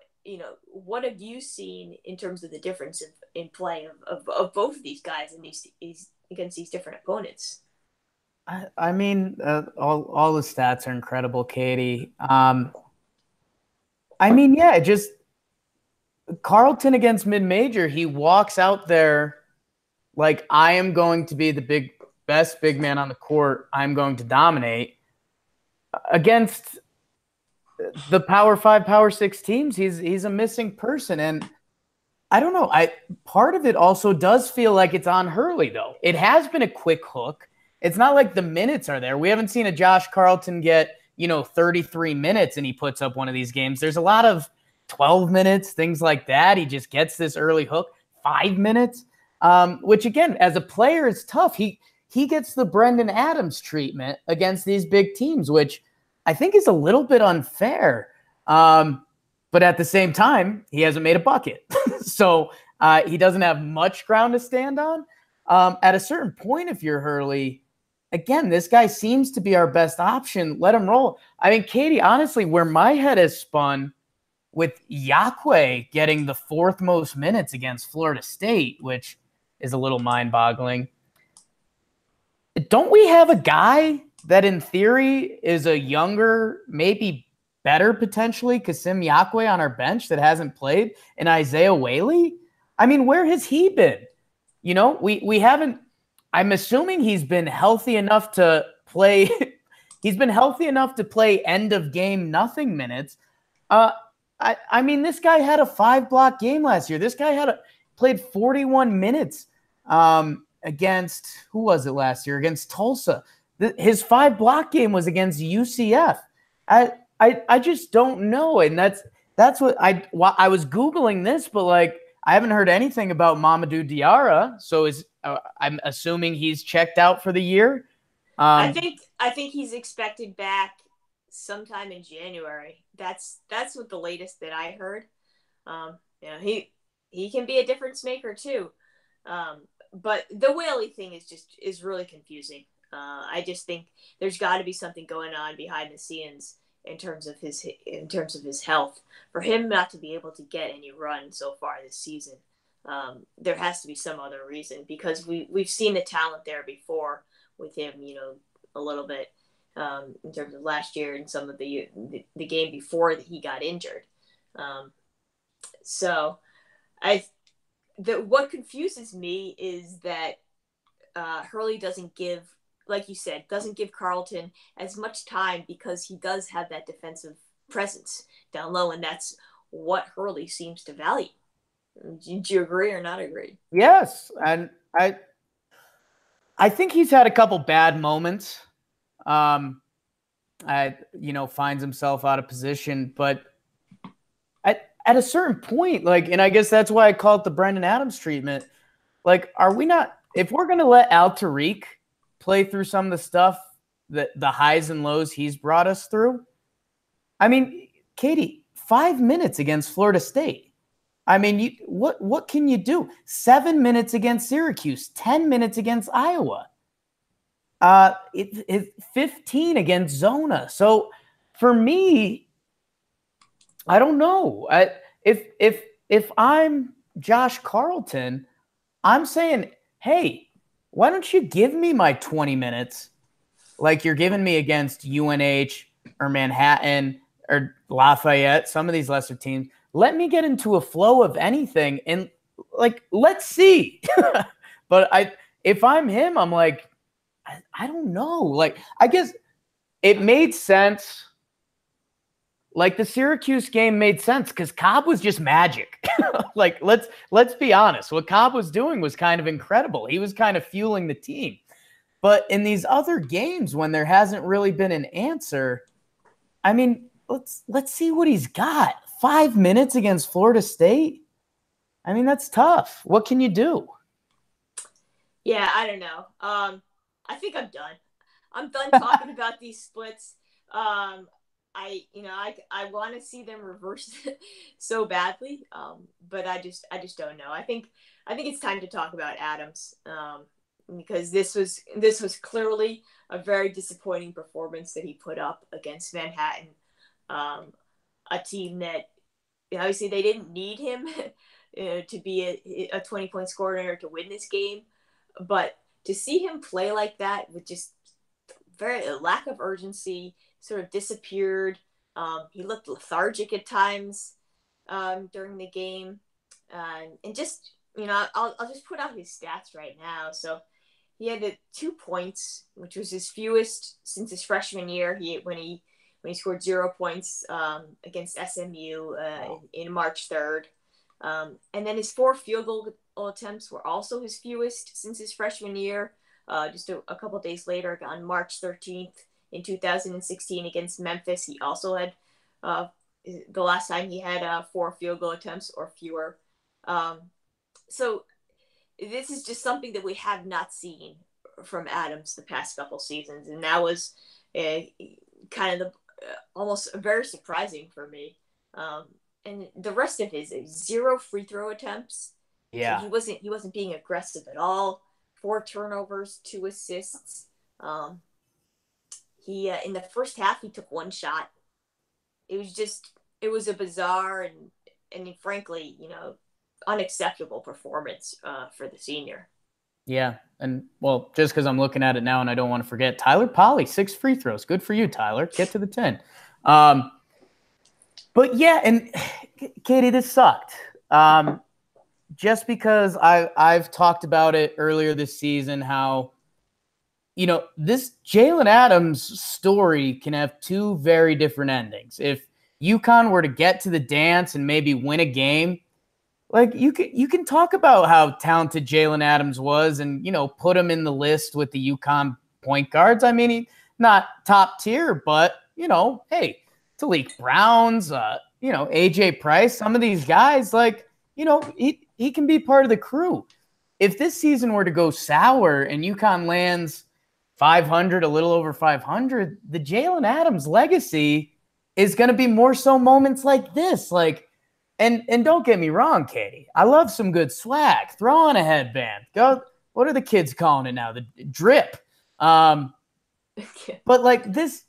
what have you seen in terms of the difference in play of both of these guys in these against these different opponents? I mean, all the stats are incredible, Katie. Just Carlton against mid-major, he walks out there like, I am going to be the best big man on the court. I'm going to dominate. Against the Power 5, Power 6 teams, he's a missing person. And I don't know. Part of it also does feel like it's on Hurley, though. It has been a quick hook. It's not like the minutes are there. We haven't seen a Josh Carlton get, 33 minutes and he puts up one of these games. There's a lot of 12 minutes, things like that. He just gets this early hook, 5 minutes, which, again, as a player, is tough. He gets the Brendan Adams treatment against these big teams, which I think is a little bit unfair. But at the same time, he hasn't made a bucket. So he doesn't have much ground to stand on. At a certain point, if you're Hurley, again, this guy seems to be our best option. Let him roll. I mean, Katie, honestly, where my head has spun with Yakwe getting the 4th most minutes against Florida State, which is a little mind-boggling. Don't we have a guy that in theory is a younger, maybe better potentially Kasim Yakwe on our bench that hasn't played, and Isaiah Whaley? I mean, where has he been? We haven't. I'm assuming he's been healthy enough to play. He's been healthy enough to play end of game nothing minutes. I mean, this guy had a 5-block game last year. This guy played 41 minutes against, who was it last year? Against Tulsa. His 5-block game was against UCF. I just don't know, and that's what I was Googling this, but like I haven't heard anything about Mamadou Diarra. So I'm assuming he's checked out for the year. I think he's expected back sometime in January. That's what the latest that I heard. He can be a difference maker too. But the Whaley thing is really confusing. I just think there's got to be something going on behind the scenes in terms of his health for him not to be able to get any run so far this season. There has to be some other reason because we've seen the talent there before with him, a little bit in terms of last year and some of the game before that he got injured. So what confuses me is that Hurley doesn't give, like you said, doesn't give Carlton as much time because he does have that defensive presence down low, and that's what Hurley seems to value. Do you agree or not agree? Yes, and I think he's had a couple bad moments. Finds himself out of position, but at a certain point, like, and I guess that's why I call it the Brendan Adams treatment. Like, are we not, if we're going to let Al Tariq play through some of the stuff that the highs and lows he's brought us through? I mean, Katie, 5 minutes against Florida State. I mean, what can you do? 7 minutes against Syracuse, 10 minutes against Iowa, 15 against Zona. So for me, I don't know. If I'm Josh Carlton, I'm saying, hey, why don't you give me my 20 minutes like you're giving me against UNH or Manhattan or Lafayette, some of these lesser teams? Let me get into a flow of anything and like, let's see. But if I'm him, I'm like, I don't know. Like, I guess it made sense. Like the Syracuse game made sense because Cobb was just magic. Like, let's be honest. What Cobb was doing was kind of incredible. He was kind of fueling the team. But in these other games, when there hasn't really been an answer, I mean, let's see what he's got. 5 minutes against Florida State. I mean, that's tough. What can you do? Yeah, I don't know. I think I'm done. I'm done talking about these splits. I want to see them reversed so badly, but I just don't know. I think it's time to talk about Adams, because this was clearly a very disappointing performance that he put up against Manhattan, a team that obviously they didn't need him to be a 20-point scorer to win this game, but to see him play like that with just very lack of urgency, sort of disappeared. He looked lethargic at times during the game, and just I'll just put out his stats right now. So he had 2 points, which was his fewest since his freshman year. When he scored 0 points against SMU in March 3rd, and then his 4 field goal attempts were also his fewest since his freshman year. Just a couple days later, on March 13th in 2016 against Memphis, he also had the last time he had 4 field goal attempts or fewer. So this is just something that we have not seen from Adams the past couple seasons, and that was kind of almost very surprising for me. And the rest of his 0 free throw attempts. Yeah. So he wasn't being aggressive at all. 4 turnovers, 2 assists. He in the first half he took 1 shot. It was a bizarre and frankly, unacceptable performance for the senior. Yeah. And well, just because I'm looking at it now and I don't want to forget, Tyler Polley, 6 free throws. Good for you, Tyler. Get to the 10. But yeah, and Katie, this sucked. Just because I've talked about it earlier this season, how, this Jalen Adams story can have 2 very different endings. If UConn were to get to the dance and maybe win a game, like you can talk about how talented Jalen Adams was and, put him in the list with the UConn point guards. I mean, he's not top tier, but, hey, Talik Browns, AJ Price, some of these guys, like, he can be part of the crew. If this season were to go sour and UConn lands 500, a little over 500, the Jalen Adams legacy is going to be more so moments like this. Like, and don't get me wrong, Katie, I love some good swag. Throw on a headband. Go. What are the kids calling it now? The drip. But this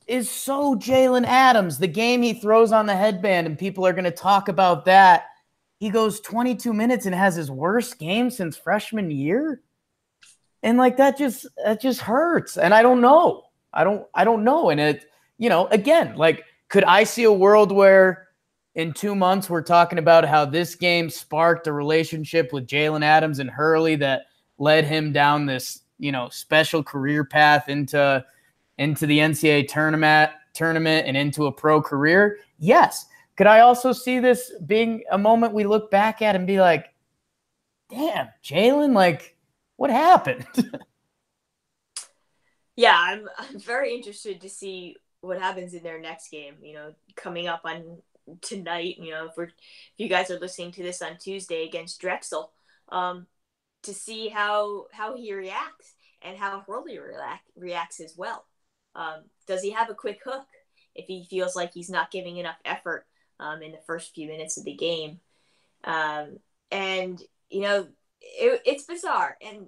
is so Jalen Adams. The game he throws on the headband, and people are going to talk about that. He goes 22 minutes and has his worst game since freshman year. And like that just hurts. And I don't know. I don't know. And it, again, like, could I see a world where in 2 months we're talking about how this game sparked a relationship with Jalen Adams and Hurley that led him down this, special career path into the NCAA tournament and into a pro career? Yes. Could I also see this being a moment we look back at and be like, damn, Jalen, like, what happened? Yeah, I'm very interested to see what happens in their next game, coming up on tonight. If you guys are listening to this on Tuesday against Drexel, um, to see how he reacts and how Hurley reacts as well. Does he have a quick hook if he feels like he's not giving enough effort in the first few minutes of the game? And it's bizarre. And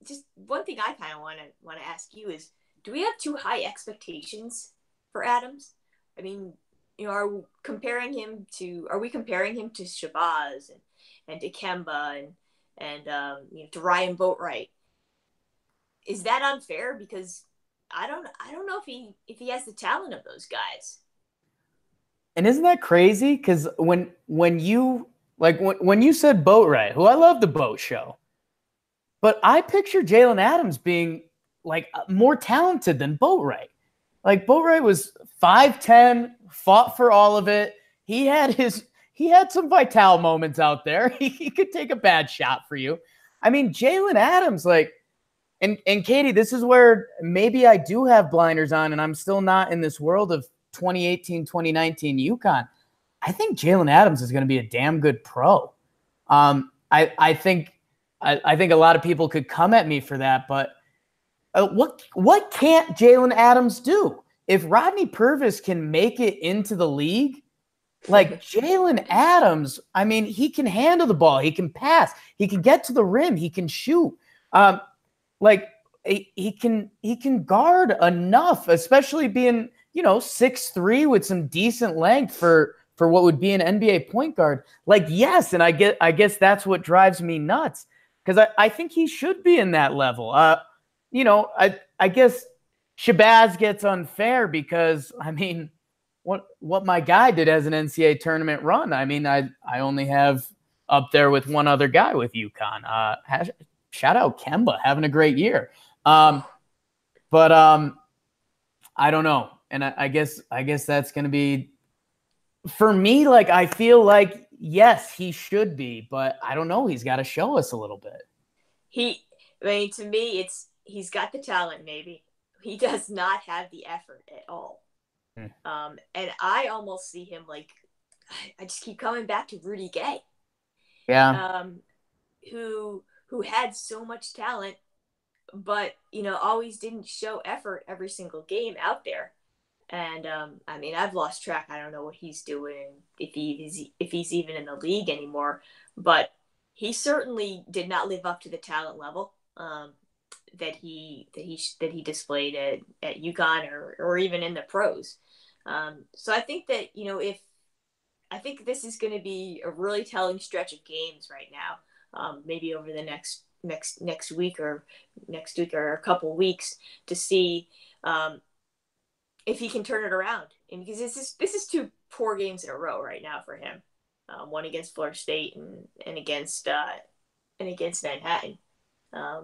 just one thing I kind of want to ask you is, do we have too high expectations for Adams? I mean, are we comparing him to Shabazz and to Kemba and to Ryan Boatwright? Is that unfair? Because I don't know if he has the talent of those guys. And isn't that crazy? Because when you said Boatwright, who I love the boat show, but I picture Jalen Adams being like more talented than Boatwright. Like Boatwright was 5'10", fought for all of it. He had some vital moments out there. He could take a bad shot for you. I mean, Jalen Adams, and Katie, this is where maybe I do have blinders on and I'm still not in this world of 2018, 2019 UConn. I think Jalen Adams is going to be a damn good pro. I think a lot of people could come at me for that, but what can't Jalen Adams do? If Rodney Purvis can make it into the league, like Jalen Adams, I mean, he can handle the ball, he can pass, he can get to the rim, he can shoot. He can guard enough, especially being 6'3" with some decent length for what would be an NBA point guard. Yes, and I guess that's what drives me nuts, because I think he should be in that level. I guess Shabazz gets unfair because, I mean, what my guy did as an NCAA tournament run, I mean, I only have up there with one other guy with UConn. Shout out Kemba, having a great year. But I don't know. And I guess that's going to be, for me, I feel like, yes, he should be, but I don't know. He's got to show us a little bit. To me, he's got the talent, maybe. He does not have the effort at all. And I almost see him I just keep coming back to Rudy Gay. Yeah. Who had so much talent, but always didn't show effort every single game out there. And I mean, I've lost track. I don't know what he's doing, if he's even in the league anymore. But he certainly did not live up to the talent level that he displayed at UConn or even in the pros. So I think that I think this is going to be a really telling stretch of games right now. Maybe over the next week or a couple weeks, to see if he can turn it around. And because this is two poor games in a row right now for him. One against Florida State and against Manhattan. I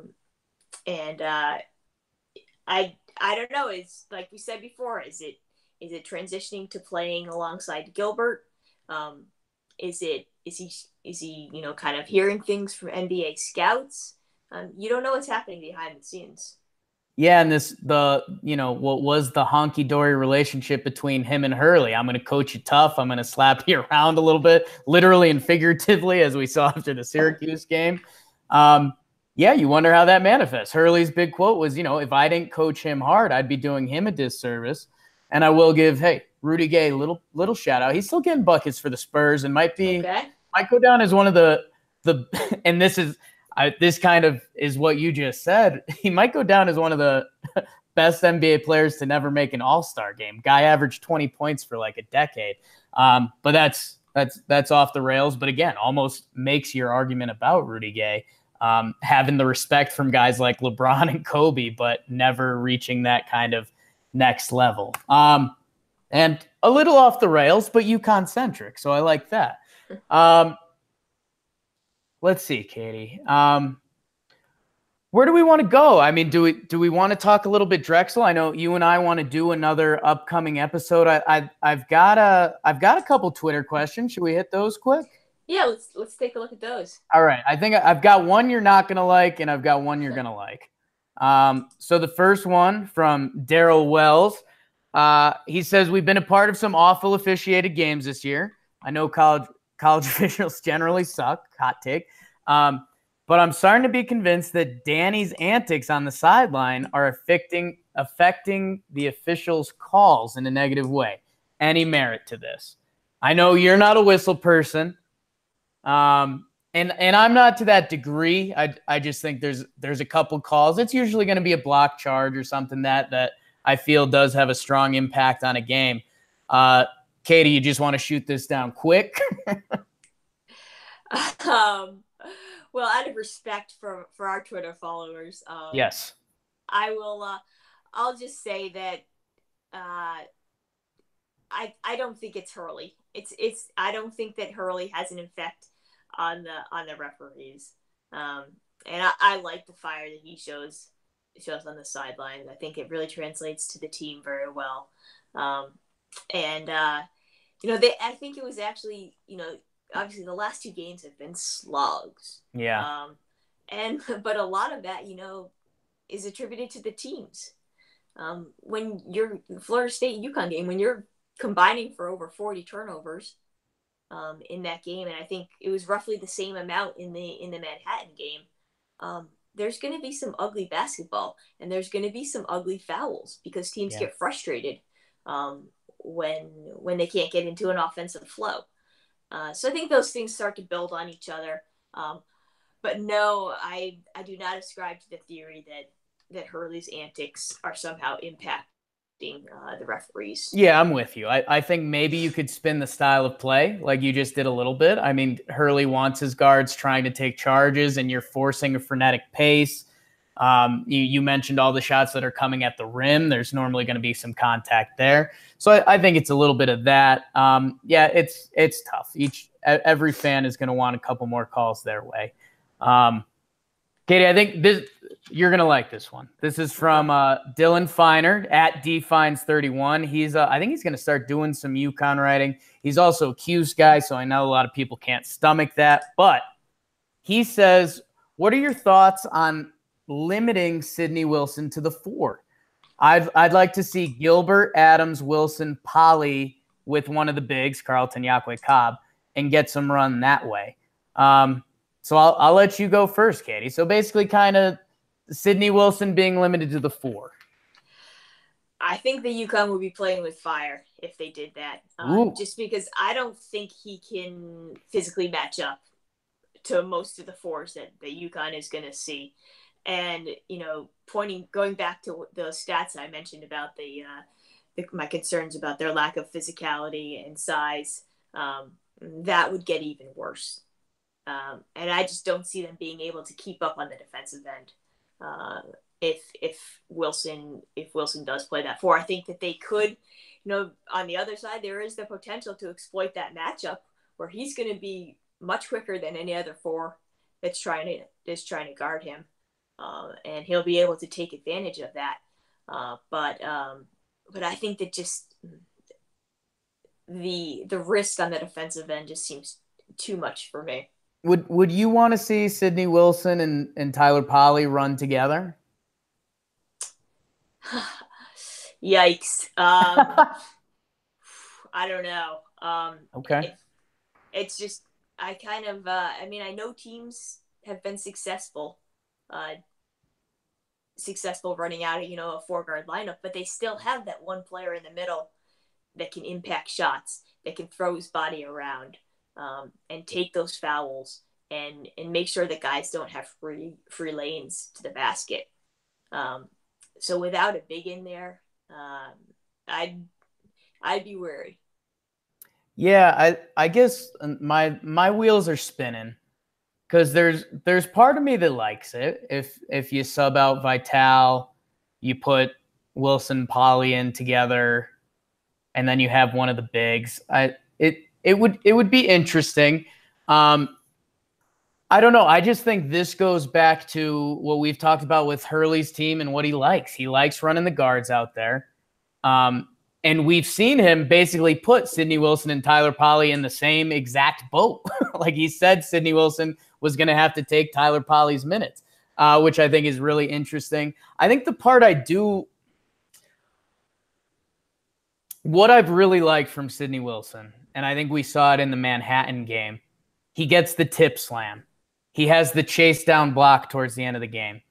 don't know. It's like we said before. Is it transitioning to playing alongside Gilbert? Is he kind of hearing things from NBA scouts? You don't know what's happening behind the scenes. Yeah, and what was the honky-dory relationship between him and Hurley? I'm going to coach you tough. I'm going to slap you around a little bit, literally and figuratively, as we saw after the Syracuse game. Yeah, you wonder how that manifests. Hurley's big quote was, if I didn't coach him hard, I'd be doing him a disservice. And I will give, Rudy Gay, little shout out. He's still getting buckets for the Spurs and might go down as one of the and this kind of is what you just said. He might go down as one of the best NBA players to never make an All-Star game. Guy averaged 20 points for a decade. But that's off the rails. But again, almost makes your argument about Rudy Gay having the respect from guys like LeBron and Kobe, but never reaching that kind of next level. And a little off the rails, but UConn-centric. So I like that. Let's see, Katie. Where do we want to go? I mean, do we want to talk a little bit Drexel? I know you and I want to do another upcoming episode. I've got a couple Twitter questions. Should we hit those quick? Yeah, let's take a look at those. All right. I think I've got one you're not gonna like, and I've got one you're gonna like. So the first one from Daryl Wells. He says, we've been a part of some awful officiated games this year. I know college officials generally suck. Hot take. But I'm starting to be convinced that Danny's antics on the sideline are affecting the officials' calls in a negative way. Any merit to this? I know you're not a whistle person, and I'm not to that degree. I just think there's a couple calls. It's usually going to be a block charge or something that I feel does have a strong impact on a game. Katie, you just want to shoot this down quick? Well, out of respect for our Twitter followers, Yes. I will. I'll just say that I don't think it's Hurley. I don't think that Hurley has an effect on the referees. And I like the fire that he shows on the sidelines. I think it really translates to the team very well. And I think it was actually, obviously the last two games have been slugs. Yeah. But a lot of that, is attributed to the teams. When you're Florida State UConn game, when you're combining for over 40 turnovers in that game, and I think it was roughly the same amount in the Manhattan game, there's going to be some ugly basketball, and there's going to be some ugly fouls because teams get frustrated when they can't get into an offensive flow. So I think those things start to build on each other. But no, I do not ascribe to the theory that Hurley's antics are somehow impacting the referees. Yeah, I'm with you. I think maybe you could spin the style of play like you just did a little bit. I mean, Hurley wants his guards trying to take charges, and you're forcing a frenetic pace. You mentioned all the shots that are coming at the rim. There's normally going to be some contact there. So I think it's a little bit of that. Yeah, it's tough. Every fan is going to want a couple more calls their way. Katie, I think you're going to like this one. This is from Dylan Feiner at dfines31. I think he's going to start doing some UConn writing. He's also a Q's guy, so I know a lot of people can't stomach that. But he says, what are your thoughts on limiting Sidney Wilson to the 4? I'd like to see Gilbert, Adams, Wilson, Polley with one of the bigs, Carlton, Yakwe, Cobb, and get some run that way. So I'll let you go first, Katie. So basically kind of Sidney Wilson being limited to the 4. I think the UConn would be playing with fire if they did that. Just because I don't think he can physically match up to most of the 4s that UConn is going to see. And, going back to the stats I mentioned about my concerns about their lack of physicality and size, that would get even worse. And I just don't see them being able to keep up on the defensive end if Wilson does play that 4. I think that they could, on the other side, there is the potential to exploit that matchup where he's going to be much quicker than any other 4 that's trying to guard him, and he'll be able to take advantage of that. But I think that just the risk on the defensive end just seems too much for me. Would you want to see Sidney Wilson and Tyler Polley run together? Yikes. I don't know. Okay. It's just, I know teams have been successful running out of, a 4-guard lineup, but they still have that one player in the middle that can impact shots, that can throw his body around, and take those fouls and make sure that guys don't have free lanes to the basket. So without a big in there, I'd be wary. Yeah, I guess my wheels are spinning because there's part of me that likes it. If you sub out Vital, you put Wilson, Polley in together, and then you have one of the bigs. It would be interesting. I don't know. I just think this goes back to what we've talked about with Hurley's team and what he likes. He likes running the guards out there. And we've seen him basically put Sidney Wilson and Tyler Polley in the same exact boat. Like he said, Sidney Wilson was going to have to take Tyler Polley's minutes, which I think is really interesting. I think the part I do What I've really liked from Sidney Wilson, and I think we saw it in the Manhattan game, he gets the tip slam. He has the chase down block towards the end of the game.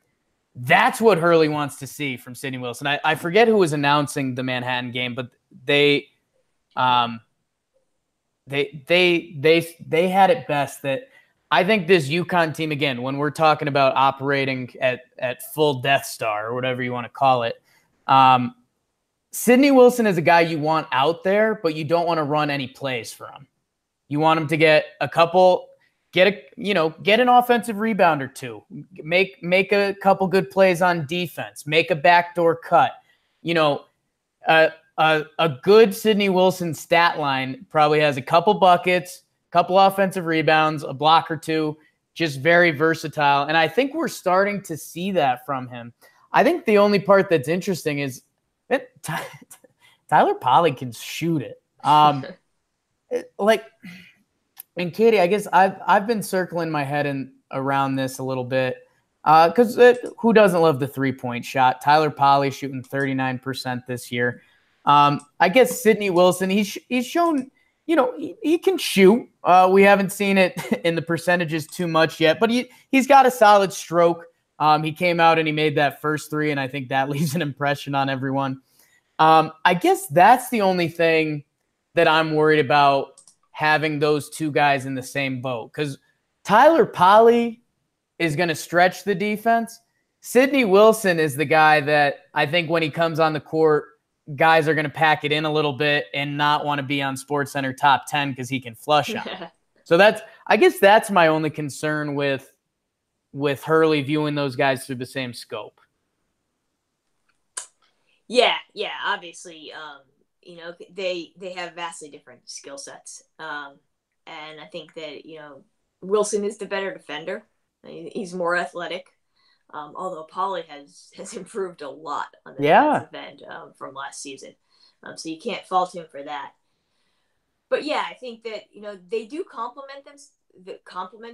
That's what Hurley wants to see from Sidney Wilson. I forget who was announcing the Manhattan game, but they um, they had it best that I think this UConn team, again, when we're talking about operating at full Death Star or whatever you want to call it, Sidney Wilson is a guy you want out there, but you don't want to run any plays for him. You want him to get get an offensive rebound or two, make a couple good plays on defense, make a backdoor cut. You know, a good Sidney Wilson stat line probably has a couple buckets, a couple offensive rebounds, a block or two, just very versatile. And I think we're starting to see that from him. I think the only part that's interesting is that Tyler Polley can shoot it. And Katie, I guess I've been circling my head around this a little bit because who doesn't love the 3-point shot? Tyler Polley shooting 39% this year. I guess Sidney Wilson, he's shown, he can shoot. We haven't seen it in the percentages too much yet, but he's got a solid stroke. He came out and he made that first three, and I think that leaves an impression on everyone. I guess that's the only thing that I'm worried about having those two guys in the same boat, because Tyler Polley is going to stretch the defense. Sidney Wilson is the guy that I think when he comes on the court, guys are going to pack it in a little bit and not want to be on SportsCenter top 10 because he can flush out. So I guess that's my only concern with Hurley viewing those guys through the same scope. Yeah, obviously, they have vastly different skill sets. And I think that, Wilson is the better defender. He's more athletic. Although Polley has improved a lot on the defensive end from last season. So you can't fault him for that. But yeah, I think that, they do complement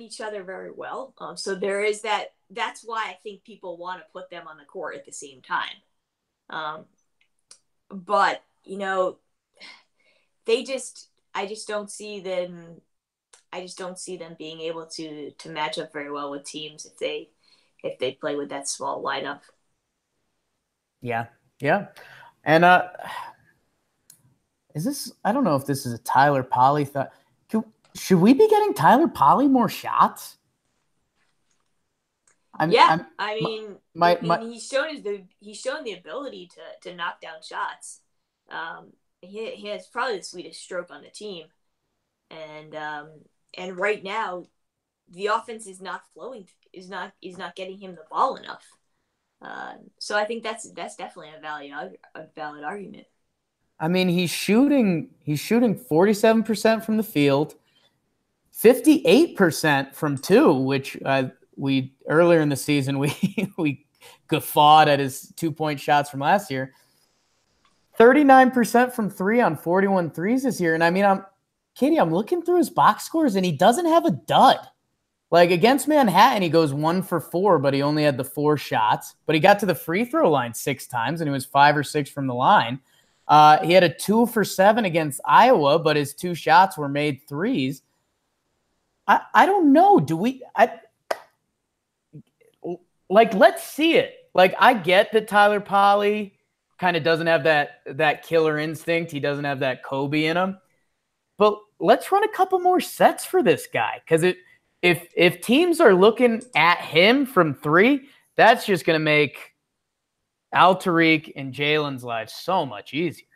each other very well. So there is that. That's why I think people want to put them on the court at the same time. But I just don't see them. I just don't see them being able to match up very well with teams if they play with that small lineup. Yeah. And I don't know if this is a Tyler Polley thought. Should we be getting Tyler Polley more shots? He's shown the ability to knock down shots. He has probably the sweetest stroke on the team, and right now, the offense is not flowing. Is not getting him the ball enough. So I think that's definitely a valid argument. I mean, he's shooting 47% from the field, 58% from two, which we earlier in the season we guffawed at his 2-point shots from last year. 39% from three on 41 threes this year. And I mean, I'm looking through his box scores and he doesn't have a dud. Like against Manhattan, he goes 1 for 4, but he only had the 4 shots. But he got to the free throw line 6 times and he was 5 or 6 from the line. He had a 2 for 7 against Iowa, but his 2 shots were made threes. I don't know. Let's see it. Like, I get that Tyler Polley kind of doesn't have that killer instinct. He doesn't have that Kobe in him. But let's run a couple more sets for this guy, because if teams are looking at him from 3, that's just going to make Al-Tariq and Jalen's lives so much easier.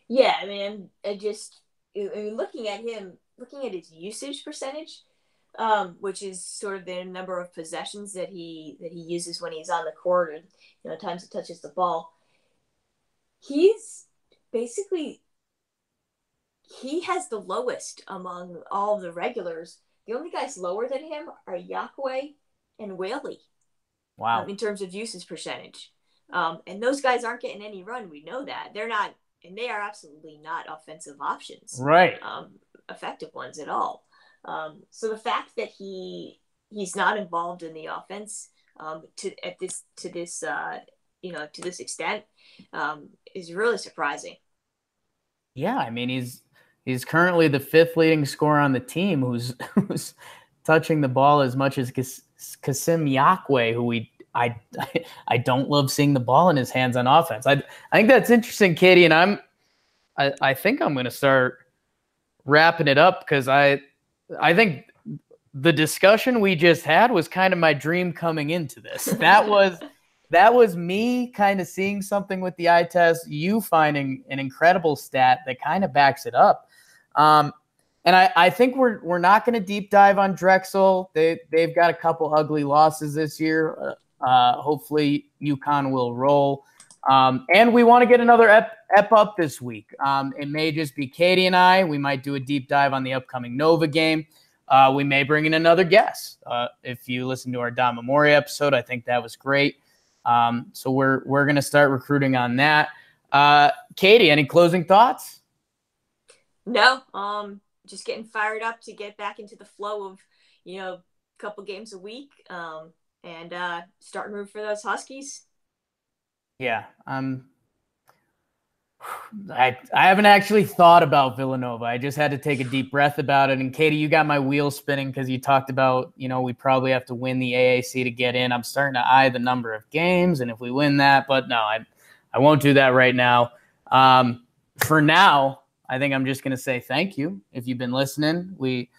Yeah, I mean, looking at his usage percentage, which is sort of the number of possessions that he uses when he's on the court, and times he touches the ball. He's basically, he has the lowest among all of the regulars. The only guys lower than him are Yakwe and Whaley. Wow. In terms of usage percentage. And those guys aren't getting any run. We know that. They're not, and they are absolutely not offensive options. Right. Effective ones at all. So the fact that he's not involved in the offense to this to this extent is really surprising. Yeah, I mean he's currently the 5th leading scorer on the team who's touching the ball as much as Kasim Yakwe, who I don't love seeing the ball in his hands on offense. I think that's interesting, Katie, and I think I'm going to start wrapping it up because I think the discussion we just had was kind of my dream coming into this. That was me kind of seeing something with the eye test, you finding an incredible stat that kind of backs it up. And I think we're not going to deep dive on Drexel. They've got a couple ugly losses this year. Hopefully UConn will roll. And we want to get another ep up this week. It may just be Katie and I. We might do a deep dive on the upcoming Nova game. We may bring in another guest. If you listen to our Don Memoria episode, I think that was great. So we're going to start recruiting on that. Katie, any closing thoughts? No, just getting fired up to get back into the flow of, a couple games a week, and starting room for those Huskies. Yeah, I haven't actually thought about Villanova. I just had to take a deep breath about it. And Katie, you got my wheels spinning because you talked about, we probably have to win the AAC to get in. I'm starting to eye the number of games and if we win that, but no, I won't do that right now. For now, I think I'm just going to say thank you. If you've been listening, we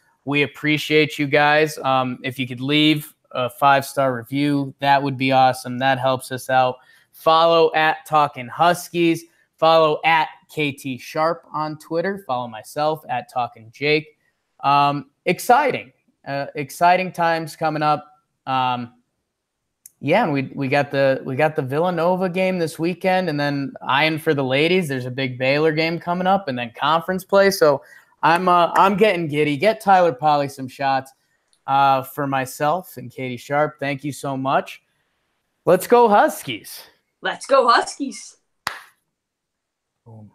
appreciate you guys. If you could leave a 5-star review, that would be awesome. That helps us out. Follow at Talkin Huskies. Follow at KT Sharp on Twitter. Follow myself at Talkin Jake. Exciting times coming up. Yeah, and we got the Villanova game this weekend, and then eyeing for the ladies. There's a big Baylor game coming up, and then conference play. So I'm getting giddy. Get Tyler Polley some shots for myself and Katie Sharp. Thank you so much. Let's go Huskies. Let's go Huskies. Boom.